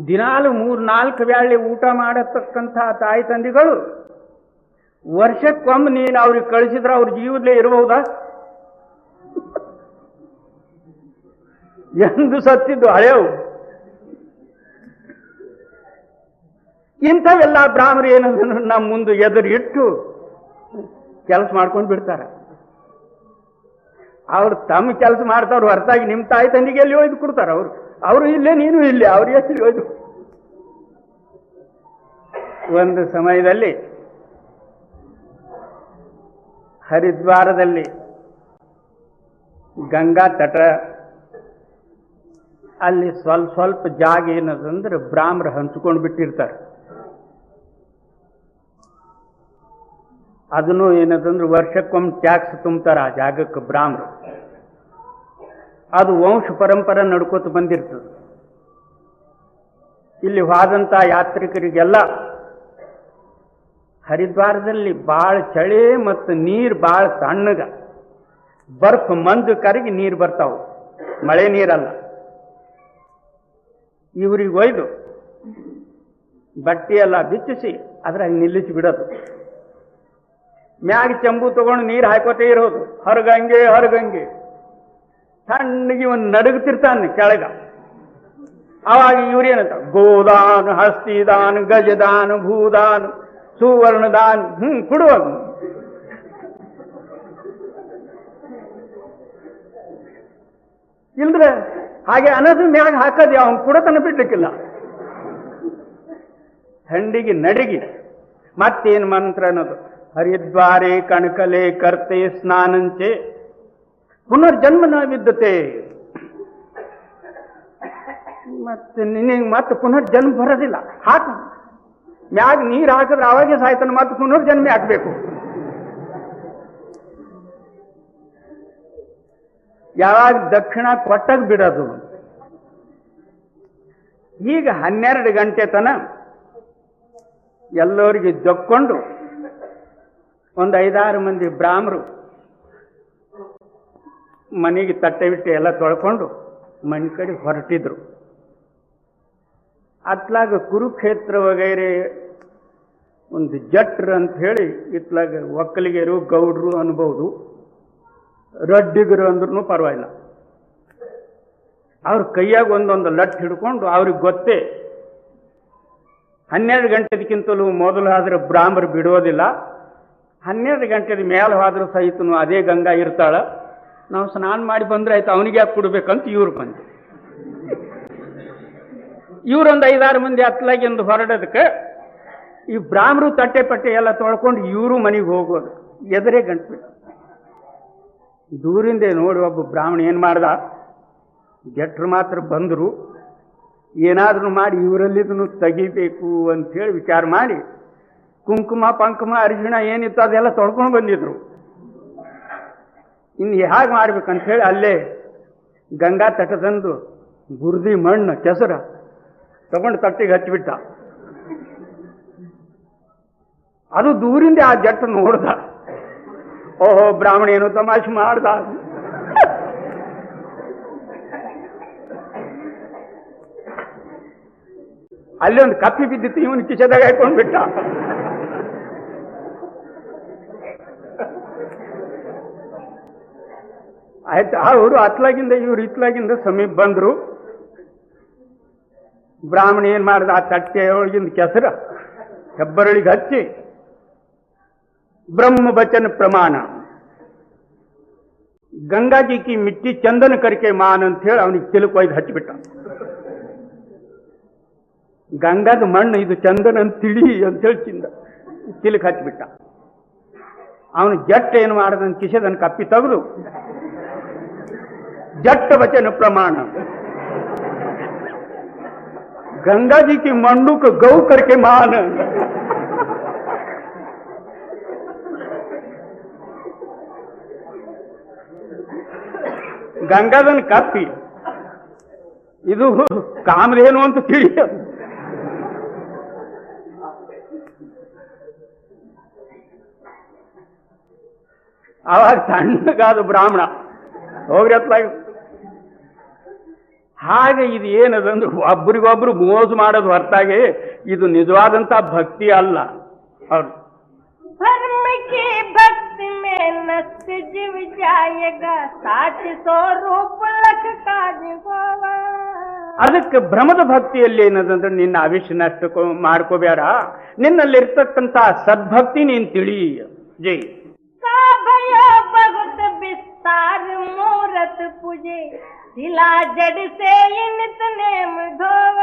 ದಿನಾಲು 3-4 ವೇಳೆ ಊಟ ಮಾಡತಕ್ಕಂಥ ತಾಯಿ ತಂದೆಗಳು ವರ್ಷಕ್ಕೊಮ್ಮೆ ನೀನು ಅವ್ರಿಗೆ ಕಳಿಸಿದ್ರೆ ಅವ್ರ ಜೀವದಲ್ಲೇ ಇರಬಹುದಾ? ಎಂದು ಸತ್ತಿದ್ದು ಹಳೆವು. ಇಂಥವೆಲ್ಲ ಬ್ರಾಹ್ಮರು ಏನಂದ್ರೆ ನಮ್ಮ ಮುಂದೆ ಎದುರು ಇಟ್ಟು ಕೆಲಸ ಮಾಡ್ಕೊಂಡು ಬಿಡ್ತಾರೆ. ಅವ್ರು ತಮ್ಮ ಕೆಲಸ ಮಾಡ್ತಾವ್ರು, ಹೊರತಾಗಿ ನಿಮ್ಮ ತಾಯಿ ತಂದೆಗೆ ಎಲ್ಲಿ ಒಯ್ದು ಕೊಡ್ತಾರೆ. ಅವರು ಇಲ್ಲೇ ನೀನು ಇಲ್ಲೇ, ಅವ್ರು ಎಷ್ಟು ಒಯ್ದು. ಒಂದು ಸಮಯದಲ್ಲಿ ಹರಿದ್ವಾರದಲ್ಲಿ ಗಂಗಾ ತಟ ಅಲ್ಲಿ ಸ್ವಲ್ಪ ಸ್ವಲ್ಪ ಜಾಗ ಏನದಂದ್ರೆ ಬ್ರಾಹ್ಮರು ಹಂಚ್ಕೊಂಡು ಬಿಟ್ಟಿರ್ತಾರೆ. ಅದನ್ನು ಏನದಂದ್ರೆ ವರ್ಷಕ್ಕೊಮ್ಮೆ ಟ್ಯಾಕ್ಸ್ ತುಂಬ್ತಾರೆ ಆ ಜಾಗಕ್ಕೆ ಬ್ರಾಹ್ಮರು. ಅದು ವಂಶ ಪರಂಪರೆ ನಡ್ಕೋತ ಬಂದಿರ್ತದೆ. ಇಲ್ಲಿ ಹೋದಂಥ ಯಾತ್ರಿಕರಿಗೆಲ್ಲ ಹರಿದ್ವಾರದಲ್ಲಿ ಭಾಳ ಚಳಿ ಮತ್ತು ನೀರು ಭಾಳ ತಣ್ಣಗ, ಬರ್ಫ್ ಮಂಜು ಕರಗಿ ನೀರು ಬರ್ತಾವು, ಮಳೆ ನೀರಲ್ಲ. ಇವ್ರಿಗೆ ಒಯ್ದು ಬಟ್ಟೆ ಎಲ್ಲ ಬಿಚ್ಚಿಸಿ ಅದ್ರಾಗ ನಿಲ್ಲಿಸಿ ಬಿಡೋದು. ಮ್ಯಾಗ ಚೆಂಬು ತಗೊಂಡು ನೀರು ಹಾಕೋತೇ ಇರೋದು, ಹೊರಗಂಗೆ ಹೊರಗಂಗೆ. ಸಣ್ಣಗೆ ಒಂದು ನಡುಗುತ್ತಿರ್ತಾನೆ ಕೆಳಗ. ಆವಾಗ ಇವ್ರೇನಂತ ಗೋದಾನ್, ಹಸ್ತಿದಾನ್, ಗಜದಾನ್, ಭೂದಾನ್, ಸುವರ್ಣದಾನ್, ಕೊಡುವಾಗ ಇಲ್ದ್ರೆ ಹಾಗೆ ಅನ್ನೋದು ಮ್ಯಾಗ ಹಾಕೋದು ಅವನು ಕೊಡತನ ಬಿಡ್ಲಿಕ್ಕಿಲ್ಲ. ಥಂಡಿಗೆ ನಡಿಗೆ ಮತ್ತೇನು ಮಂತ್ರ ಅನ್ನೋದು, ಹರಿದ್ವಾರೆ ಕಣಕಲೆ ಕರ್ತೆ ಸ್ನಾನಂಚೆ ಪುನರ್ಜನ್ಮನ ವಿದ್ಯತೆ. ಮತ್ತೆ ನಿನಗೆ ಮತ್ತೆ ಪುನರ್ಜನ್ಮ ಬರೋದಿಲ್ಲ. ಹಾಕ ಮ್ಯಾಗ ನೀರು ಹಾಕಿದ್ರೆ ಅವಾಗೆ ಸಾಯ್ತಾನೆ, ಮತ್ತೆ ಪುನರ್ಜನ್ಮ ಹಾಕಬೇಕು. ಯಾವಾಗ ದಕ್ಷಿಣ ಕೊಟ್ಟಾಗ ಬಿಡೋದು. ಈಗ 12 ಗಂಟೆ ತನ ಎಲ್ಲರಿಗೆ ಜಕ್ಕೊಂಡು ಒಂದು 5-6 ಮಂದಿ ಬ್ರಾಹ್ಮರು ಮನೆಗೆ ತಟ್ಟೆ ಬಿಟ್ಟು ಎಲ್ಲ ತೊಳ್ಕೊಂಡು ಮನೆ ಕಡೆ ಹೊರಟಿದ್ರು. ಅತ್ಲಾಗ ಕುರುಕ್ಷೇತ್ರ ವಗೈರೆ ಒಂದು ಜಟ್ರು ಅಂತ ಹೇಳಿ ಇತ್ಲಾಗ ಒಕ್ಕಲಿಗರು ಗೌಡ್ರು ಅನ್ಬೋದು, ರಡ್ಡಿಗರು ಅಂದ್ರೂ ಪರವಾಗಿಲ್ಲ. ಅವ್ರ ಕೈಯಾಗ ಒಂದೊಂದು ಲಟ್ ಹಿಡ್ಕೊಂಡು ಅವ್ರಿಗೆ ಗೊತ್ತೇ 12 ಗಂಟೆದಕ್ಕಿಂತಲೂ ಮೊದಲು ಆದ್ರೆ ಬ್ರಾಹ್ಮರು ಬಿಡೋದಿಲ್ಲ. 12 ಗಂಟೆದ ಮೇಲೆ ಹೋದ್ರೂ ಸಹಿತನು ಅದೇ ಗಂಗಾ ಇರ್ತಾಳ. ನಾವು ಸ್ನಾನ ಮಾಡಿ ಬಂದ್ರೆ ಆಯ್ತು, ಅವನಿಗೆ ಯಾಕೆ ಕೊಡ್ಬೇಕಂತ ಇವ್ರು ಬಂದು ಇವರೊಂದು 5-6 ಮಂದಿ ಹತ್ತಲಾಗಿಂದು ಹೊರಡೋದಕ್ಕೆ ಈ ಬ್ರಾಹ್ಮರು ತಟ್ಟೆ ಪಟ್ಟೆ ಎಲ್ಲ ತೊಳ್ಕೊಂಡು ಇವರು ಮನೆಗೆ ಹೋಗೋದು. ಎದುರೇ ಗಂಟು ದೂರಿಂದ ನೋಡಿ ಒಬ್ಬ ಬ್ರಾಹ್ಮಣ ಏನು ಮಾಡ್ದ, ಜಟ್ರು ಮಾತ್ರ ಬಂದರು, ಏನಾದ್ರೂ ಮಾಡಿ ಇವರಲ್ಲಿದನ್ನು ತೆಗಿಬೇಕು ಅಂಥೇಳಿ ವಿಚಾರ ಮಾಡಿ ಕುಂಕುಮ ಪಂಕುಮ ಅರಿಶಿಣ ಏನಿತ್ತು ಅದೆಲ್ಲ ತೊಳ್ಕೊಂಡು ಬಂದಿದ್ರು. ಇನ್ನು ಹೇಗೆ ಮಾಡ್ಬೇಕಂಥೇಳಿ ಅಲ್ಲೇ ಗಂಗಾ ತಟದಂದು ಬುರ್ದಿ ಮಣ್ಣು ಕೆಸರ ತಗೊಂಡು ತಟ್ಟಿಗೆ ಹಚ್ಚಿಬಿಟ್ಟ. ಅದು ದೂರಿಂದ ಆ ಜಟ್ಟು ನೋಡ್ದ, ಓಹೋ ಬ್ರಾಹ್ಮಣ ಏನು ತಮಾಷೆ ಮಾಡ್ದ. ಅಲ್ಲಿ ಒಂದು ಕಪ್ಪಿ ಬಿದ್ದಿತ್ತು, ಇವನು ಕಿಶದಾಗ ಹಾಕೊಂಡು ಬಿಟ್ಟ. ಆಯ್ತು, ಅವರು ಅತ್ಲಾಗಿಂದ ಇವ್ರು ಇತ್ಲಾಗಿಂದ ಸಮೀಪ ಬಂದ್ರು. ಬ್ರಾಹ್ಮಣ ಏನ್ ಮಾಡ್ದ, ಆ ತಟ್ಟೆ ಒಳಗಿಂದ ಕೆಸರ ಹೆಬ್ಬರಳಿಗೆ ಹಚ್ಚಿ ಬ್ರಹ್ಮ ಬಚನ ಪ್ರಮಾಣ ಗಂಗಾಜಿ ಕಿ ಮಿಟ್ಟಿ ಚಂದನ ಕರಿಕೆ ಮಾನ್ ಅಂತ ಹೇಳಿ ಅವನಿಗೆ ಚಿಲುಕ್ ಒಯ್ದು ಹಚ್ಚಿಬಿಟ್ಟ. ಗಂಗಾದ ಮಣ್ಣು ಇದು ಚಂದನ ಅಂತ ತಿಳಿ ಅಂತೇಳಿ ಚಿಲುಕ್ ಹಚ್ಚಿಬಿಟ್ಟ. ಅವನು ಜಟ್ ಏನು ಮಾಡದನ್ ಕಿಶದನ್ ಕಪ್ಪಿ ತೆಗೆದು ಜಟ್ಟ ವಚನ ಪ್ರಮಾಣ गंगा की मंडू को गौ करके मान ಗಂಗಾಧನ್ ಕಪ್ಪಿ ಇದು ಕಾಮಧೇನು ಅಂತ ತಿಳಿಯ. ಆವಾಗ ತಣ್ಣಗಾದ ಬ್ರಾಹ್ಮಣ ಹೋಗ್ರಿ ಅತ್ಲಾಗ. ಹಾಗೆ ಇದು ಏನದಂದ್ರೆ ಒಬ್ರಿಗೊಬ್ರು ಮೋಸ ಮಾಡೋದು ಹೊರತಾಗಿ ಇದು ನಿಜವಾದಂತ ಭಕ್ತಿ ಅಲ್ಲ. ಅವ್ರು धर्म की भक्ति में नष्ट जीव जाएगा, 700 रूप लख काज होगा. ಅದಕ್ಕೆ ಭ್ರಮದ ಭಕ್ತಿಯಲ್ಲಿ ಏನದಂದ್ರೆ ನಿನ್ನ ಆವಿಷ್ಯ ನಷ್ಟ ಮಾಡ್ಕೋಬೇಡ, ನಿನ್ನಲ್ಲಿರ್ತಕ್ಕಂಥ ಸದ್ಭಕ್ತಿ ನೀನ್ ತಿಳಿ. ಜೈ ಭಯ ಭಗತ್ ವಿಸ್ತಾರ ಮೂರತ್ ಪೂಜೆ ಶಿಲಾ ಜಡ್ ಸೇ ನಿತ ನೇಮ ಧೋವ.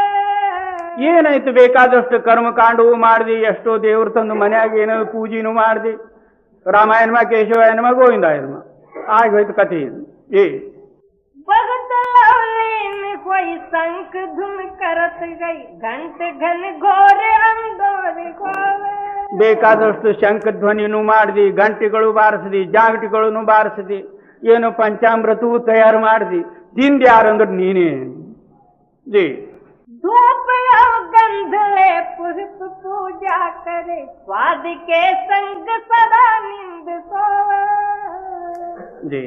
ಏನಾಯ್ತು, ಬೇಕಾದಷ್ಟು ಕರ್ಮಕಾಂಡವು ಮಾಡ್ದಿ, ಎಷ್ಟೋ ದೇವ್ರ ತಂದು ಮನ್ಯಾಗ ಏನೋ ಪೂಜೆನೂ ಮಾಡ್ದಿ, ರಾಮಾಯಣಮ ಕೇಶವಾಯನಮ ಗೋವಿಂದಾಯನಮ ಆಗೋಯ್ತು ಕಥೆ. जी बहुत लवलीन कोई संक धुन करत गई घंट घन घोर अंदोर गोवे ಬೇಕಾದಷ್ಟು ಶಂಖಧ್ವನಿನೂ ಮಾಡಿದಿ, ಗಂಟೆಗಳು ಬಾರಿಸಿದಿ, ಜಾಗಟಿಗಳನ್ನು ಬಾರಿಸಿದಿ, ಏನು ಪಂಚಾಮೃತವೂ ತಯಾರು ಮಾಡಿದಿ. ತಿಂದು ಯಾರಂದ್ರೆ ನೀನೇ. ಜಿ धूप और गंध ले पुष्प पूजा करे स्वाद के संग सदा नींद सोवे जी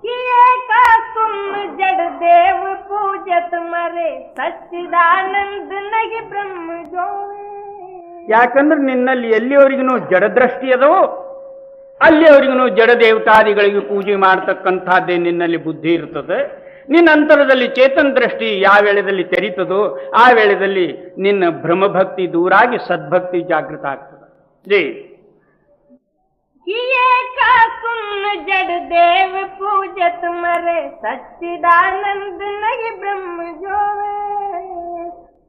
किए का तुम जड़ देव पूजत मरे सच्चिदानंद नहीं ब्रह्म जोवे ಯಾಕಂದ್ರೆ ನಿನ್ನಲ್ಲಿ ಎಲ್ಲಿಯವರಿಗೂ ಜಡದೃಷ್ಟಿ ಅದೋ ಅಲ್ಲಿಯವರಿಗೂ ಜಡ ದೇವತಾದಿಗಳಿಗೆ ಪೂಜೆ ಮಾಡತಕ್ಕಂಥದ್ದೇ ನಿನ್ನಲ್ಲಿ ಬುದ್ಧಿ ಇರ್ತದೆ. ನಿನ್ನ ಅಂತರದಲ್ಲಿ ಚೇತನ ದೃಷ್ಟಿ ಯಾವ ವೇಳೆಯಲ್ಲಿ ತೆರೀತದೋ ಆ ವೇಳೆಯಲ್ಲಿ ನಿನ್ನ ಭ್ರಮಭಕ್ತಿ ದೂರಾಗಿ ಸದ್ಭಕ್ತಿ ಜಾಗೃತ ಆಗ್ತದೆ. ಜೈ किए का तुम जड़ देव पूजत मरे सच्चिदानंद नहीं ब्रह्म जोवे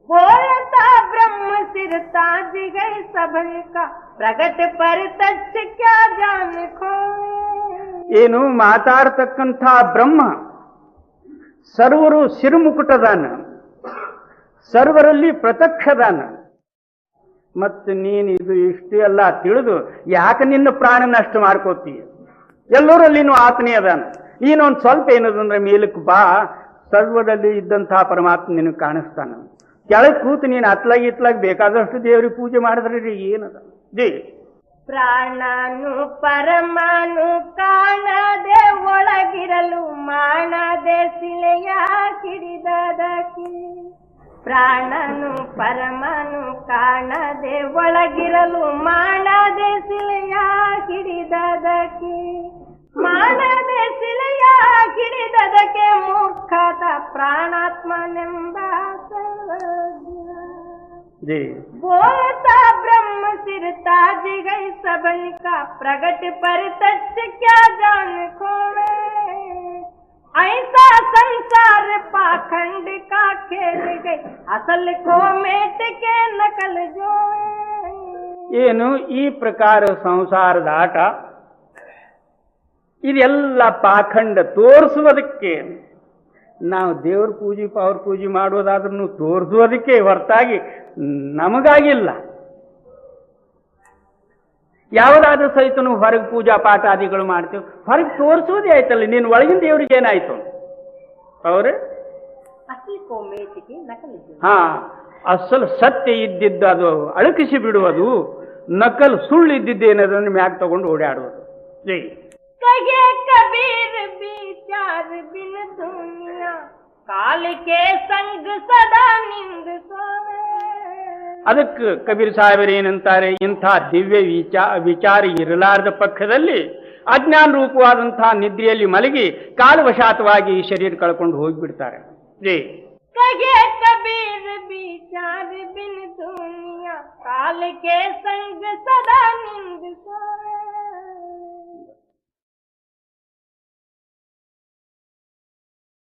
बोलता ब्रह्म सिर ताज गई सबन का प्रगट पर तच्छ क्या जान खोवे ಏನು ಮಾತಾಡ್ತಕ್ಕಂಥ ಬ್ರಹ್ಮ ಸರ್ವರು ಸಿರುಮುಕುಟದಾನ, ಸರ್ವರಲ್ಲಿ ಪ್ರತ್ಯಕ್ಷದಾನ. ಮತ್ತು ನೀನು ಇದು ಇಷ್ಟು ಎಲ್ಲ ತಿಳಿದು ಯಾಕೆ ನಿನ್ನ ಪ್ರಾಣ ನಷ್ಟ ಮಾಡ್ಕೋತೀಯ? ಎಲ್ಲರಲ್ಲಿನೂ ಆತನೇ ಅದಾನ. ನೀನೊಂದು ಸ್ವಲ್ಪ ಏನದಂದ್ರೆ ಮೇಲಕ್ಕೆ ಬಾ, ಸರ್ವದಲ್ಲಿ ಇದ್ದಂತಹ ಪರಮಾತ್ಮ ನಿನಗೆ ಕಾಣಿಸ್ತಾನ. ಕೆಳಗೆ ಕೂತು ನೀನು ಅತ್ಲಾಗಿ ಇತ್ಲಾಗಿ ಬೇಕಾದಷ್ಟು ದೇವ್ರಿಗೆ ಪೂಜೆ ಮಾಡಿದ್ರೆ ಏನದ? ಜೀ ಪ್ರಾಣನು ಪರಮಾನು ಕಾಣದೆ ಒಳಗಿರಲು ಮಾಡದೆ ಸಿಲೆಯ ಕಿಡಿದದಕಿ ಪ್ರಾಣನು ಪರಮಾನು ಕಾಣದೆ ಒಳಗಿರಲು ಮಾಡದೆ ಸಿಲೆಯ ಕಿಡಿದದಕಿ ಮಾಡದೆ ಸಿಲೆಯ ಕಿಡಿದದಕ್ಕೆ ಮೂರ್ಖದ ಪ್ರಾಣಾತ್ಮನೆಂಬ जी बोलता ब्रह्म सिर ताज गई सबन का प्रगट पर तच्छ क्या जान खोवे ऐसा संसार पाखंड का खेल गई असल को मेट के नकल जो ಏನು ಈ ಪ್ರಕಾರ ಸಂಸಾರದ ಆಟ ಇದೆಲ್ಲ ಪಾಖಂಡ ತೋರಿಸುವುದಕ್ಕೆ. ನಾವು ದೇವ್ರ ಪೂಜೆ ಪವ್ರ ಪೂಜೆ ಮಾಡೋದಾದ್ರೂ ತೋರಿಸುವುದಕ್ಕೆ ಹೊರತಾಗಿ ನಮಗಾಗಿಲ್ಲ. ಯಾವುದಾದ್ರೂ ಸಹಿತನು ಹೊರಗೆ ಪೂಜಾ ಪಾಠಾದಿಗಳು ಮಾಡ್ತೇವೆ, ಹೊರಗೆ ತೋರಿಸೋದೇ ಆಯ್ತಲ್ಲ. ನೀನು ಒಳಗಿನ ದೇವ್ರಿಗೆ ಏನಾಯ್ತು ಅವ್ರೆ? ಹಾ, ಅಸಲು ಸತ್ಯ ಇದ್ದಿದ್ದು ಅದು ಅಳಕಿಸಿ ಬಿಡುವುದು, ನಕಲ್ ಸುಳ್ಳು ಇದ್ದಿದ್ದೇನದನ್ನು ಮ್ಯಾಗ್ ತಗೊಂಡು ಓಡಾಡುವುದು. ಜೈ कहे कबीर विचार बिन दुनिया काल के संग सदा निंद सोवे ಅದಕ್ಕೆ ಕಬೀರ್ ಸಾಹೇಬರು ಏನಂತಾರೆ, ಇಂಥ ದಿವ್ಯ ವಿಚಾರ ಇರಲಾರದ ಪಕ್ಷದಲ್ಲಿ ಅಜ್ಞಾನ ರೂಪವಾದಂತಹ ನಿದ್ರೆಯಲ್ಲಿ ಮಲಗಿ ಕಾಲವಶಾತವಾಗಿ ಈ ಶರೀರ ಕಳ್ಕೊಂಡು ಹೋಗಿಬಿಡ್ತಾರೆ. ಜೈ कहे कबीर विचार बिन दुनिया काल के संग सदा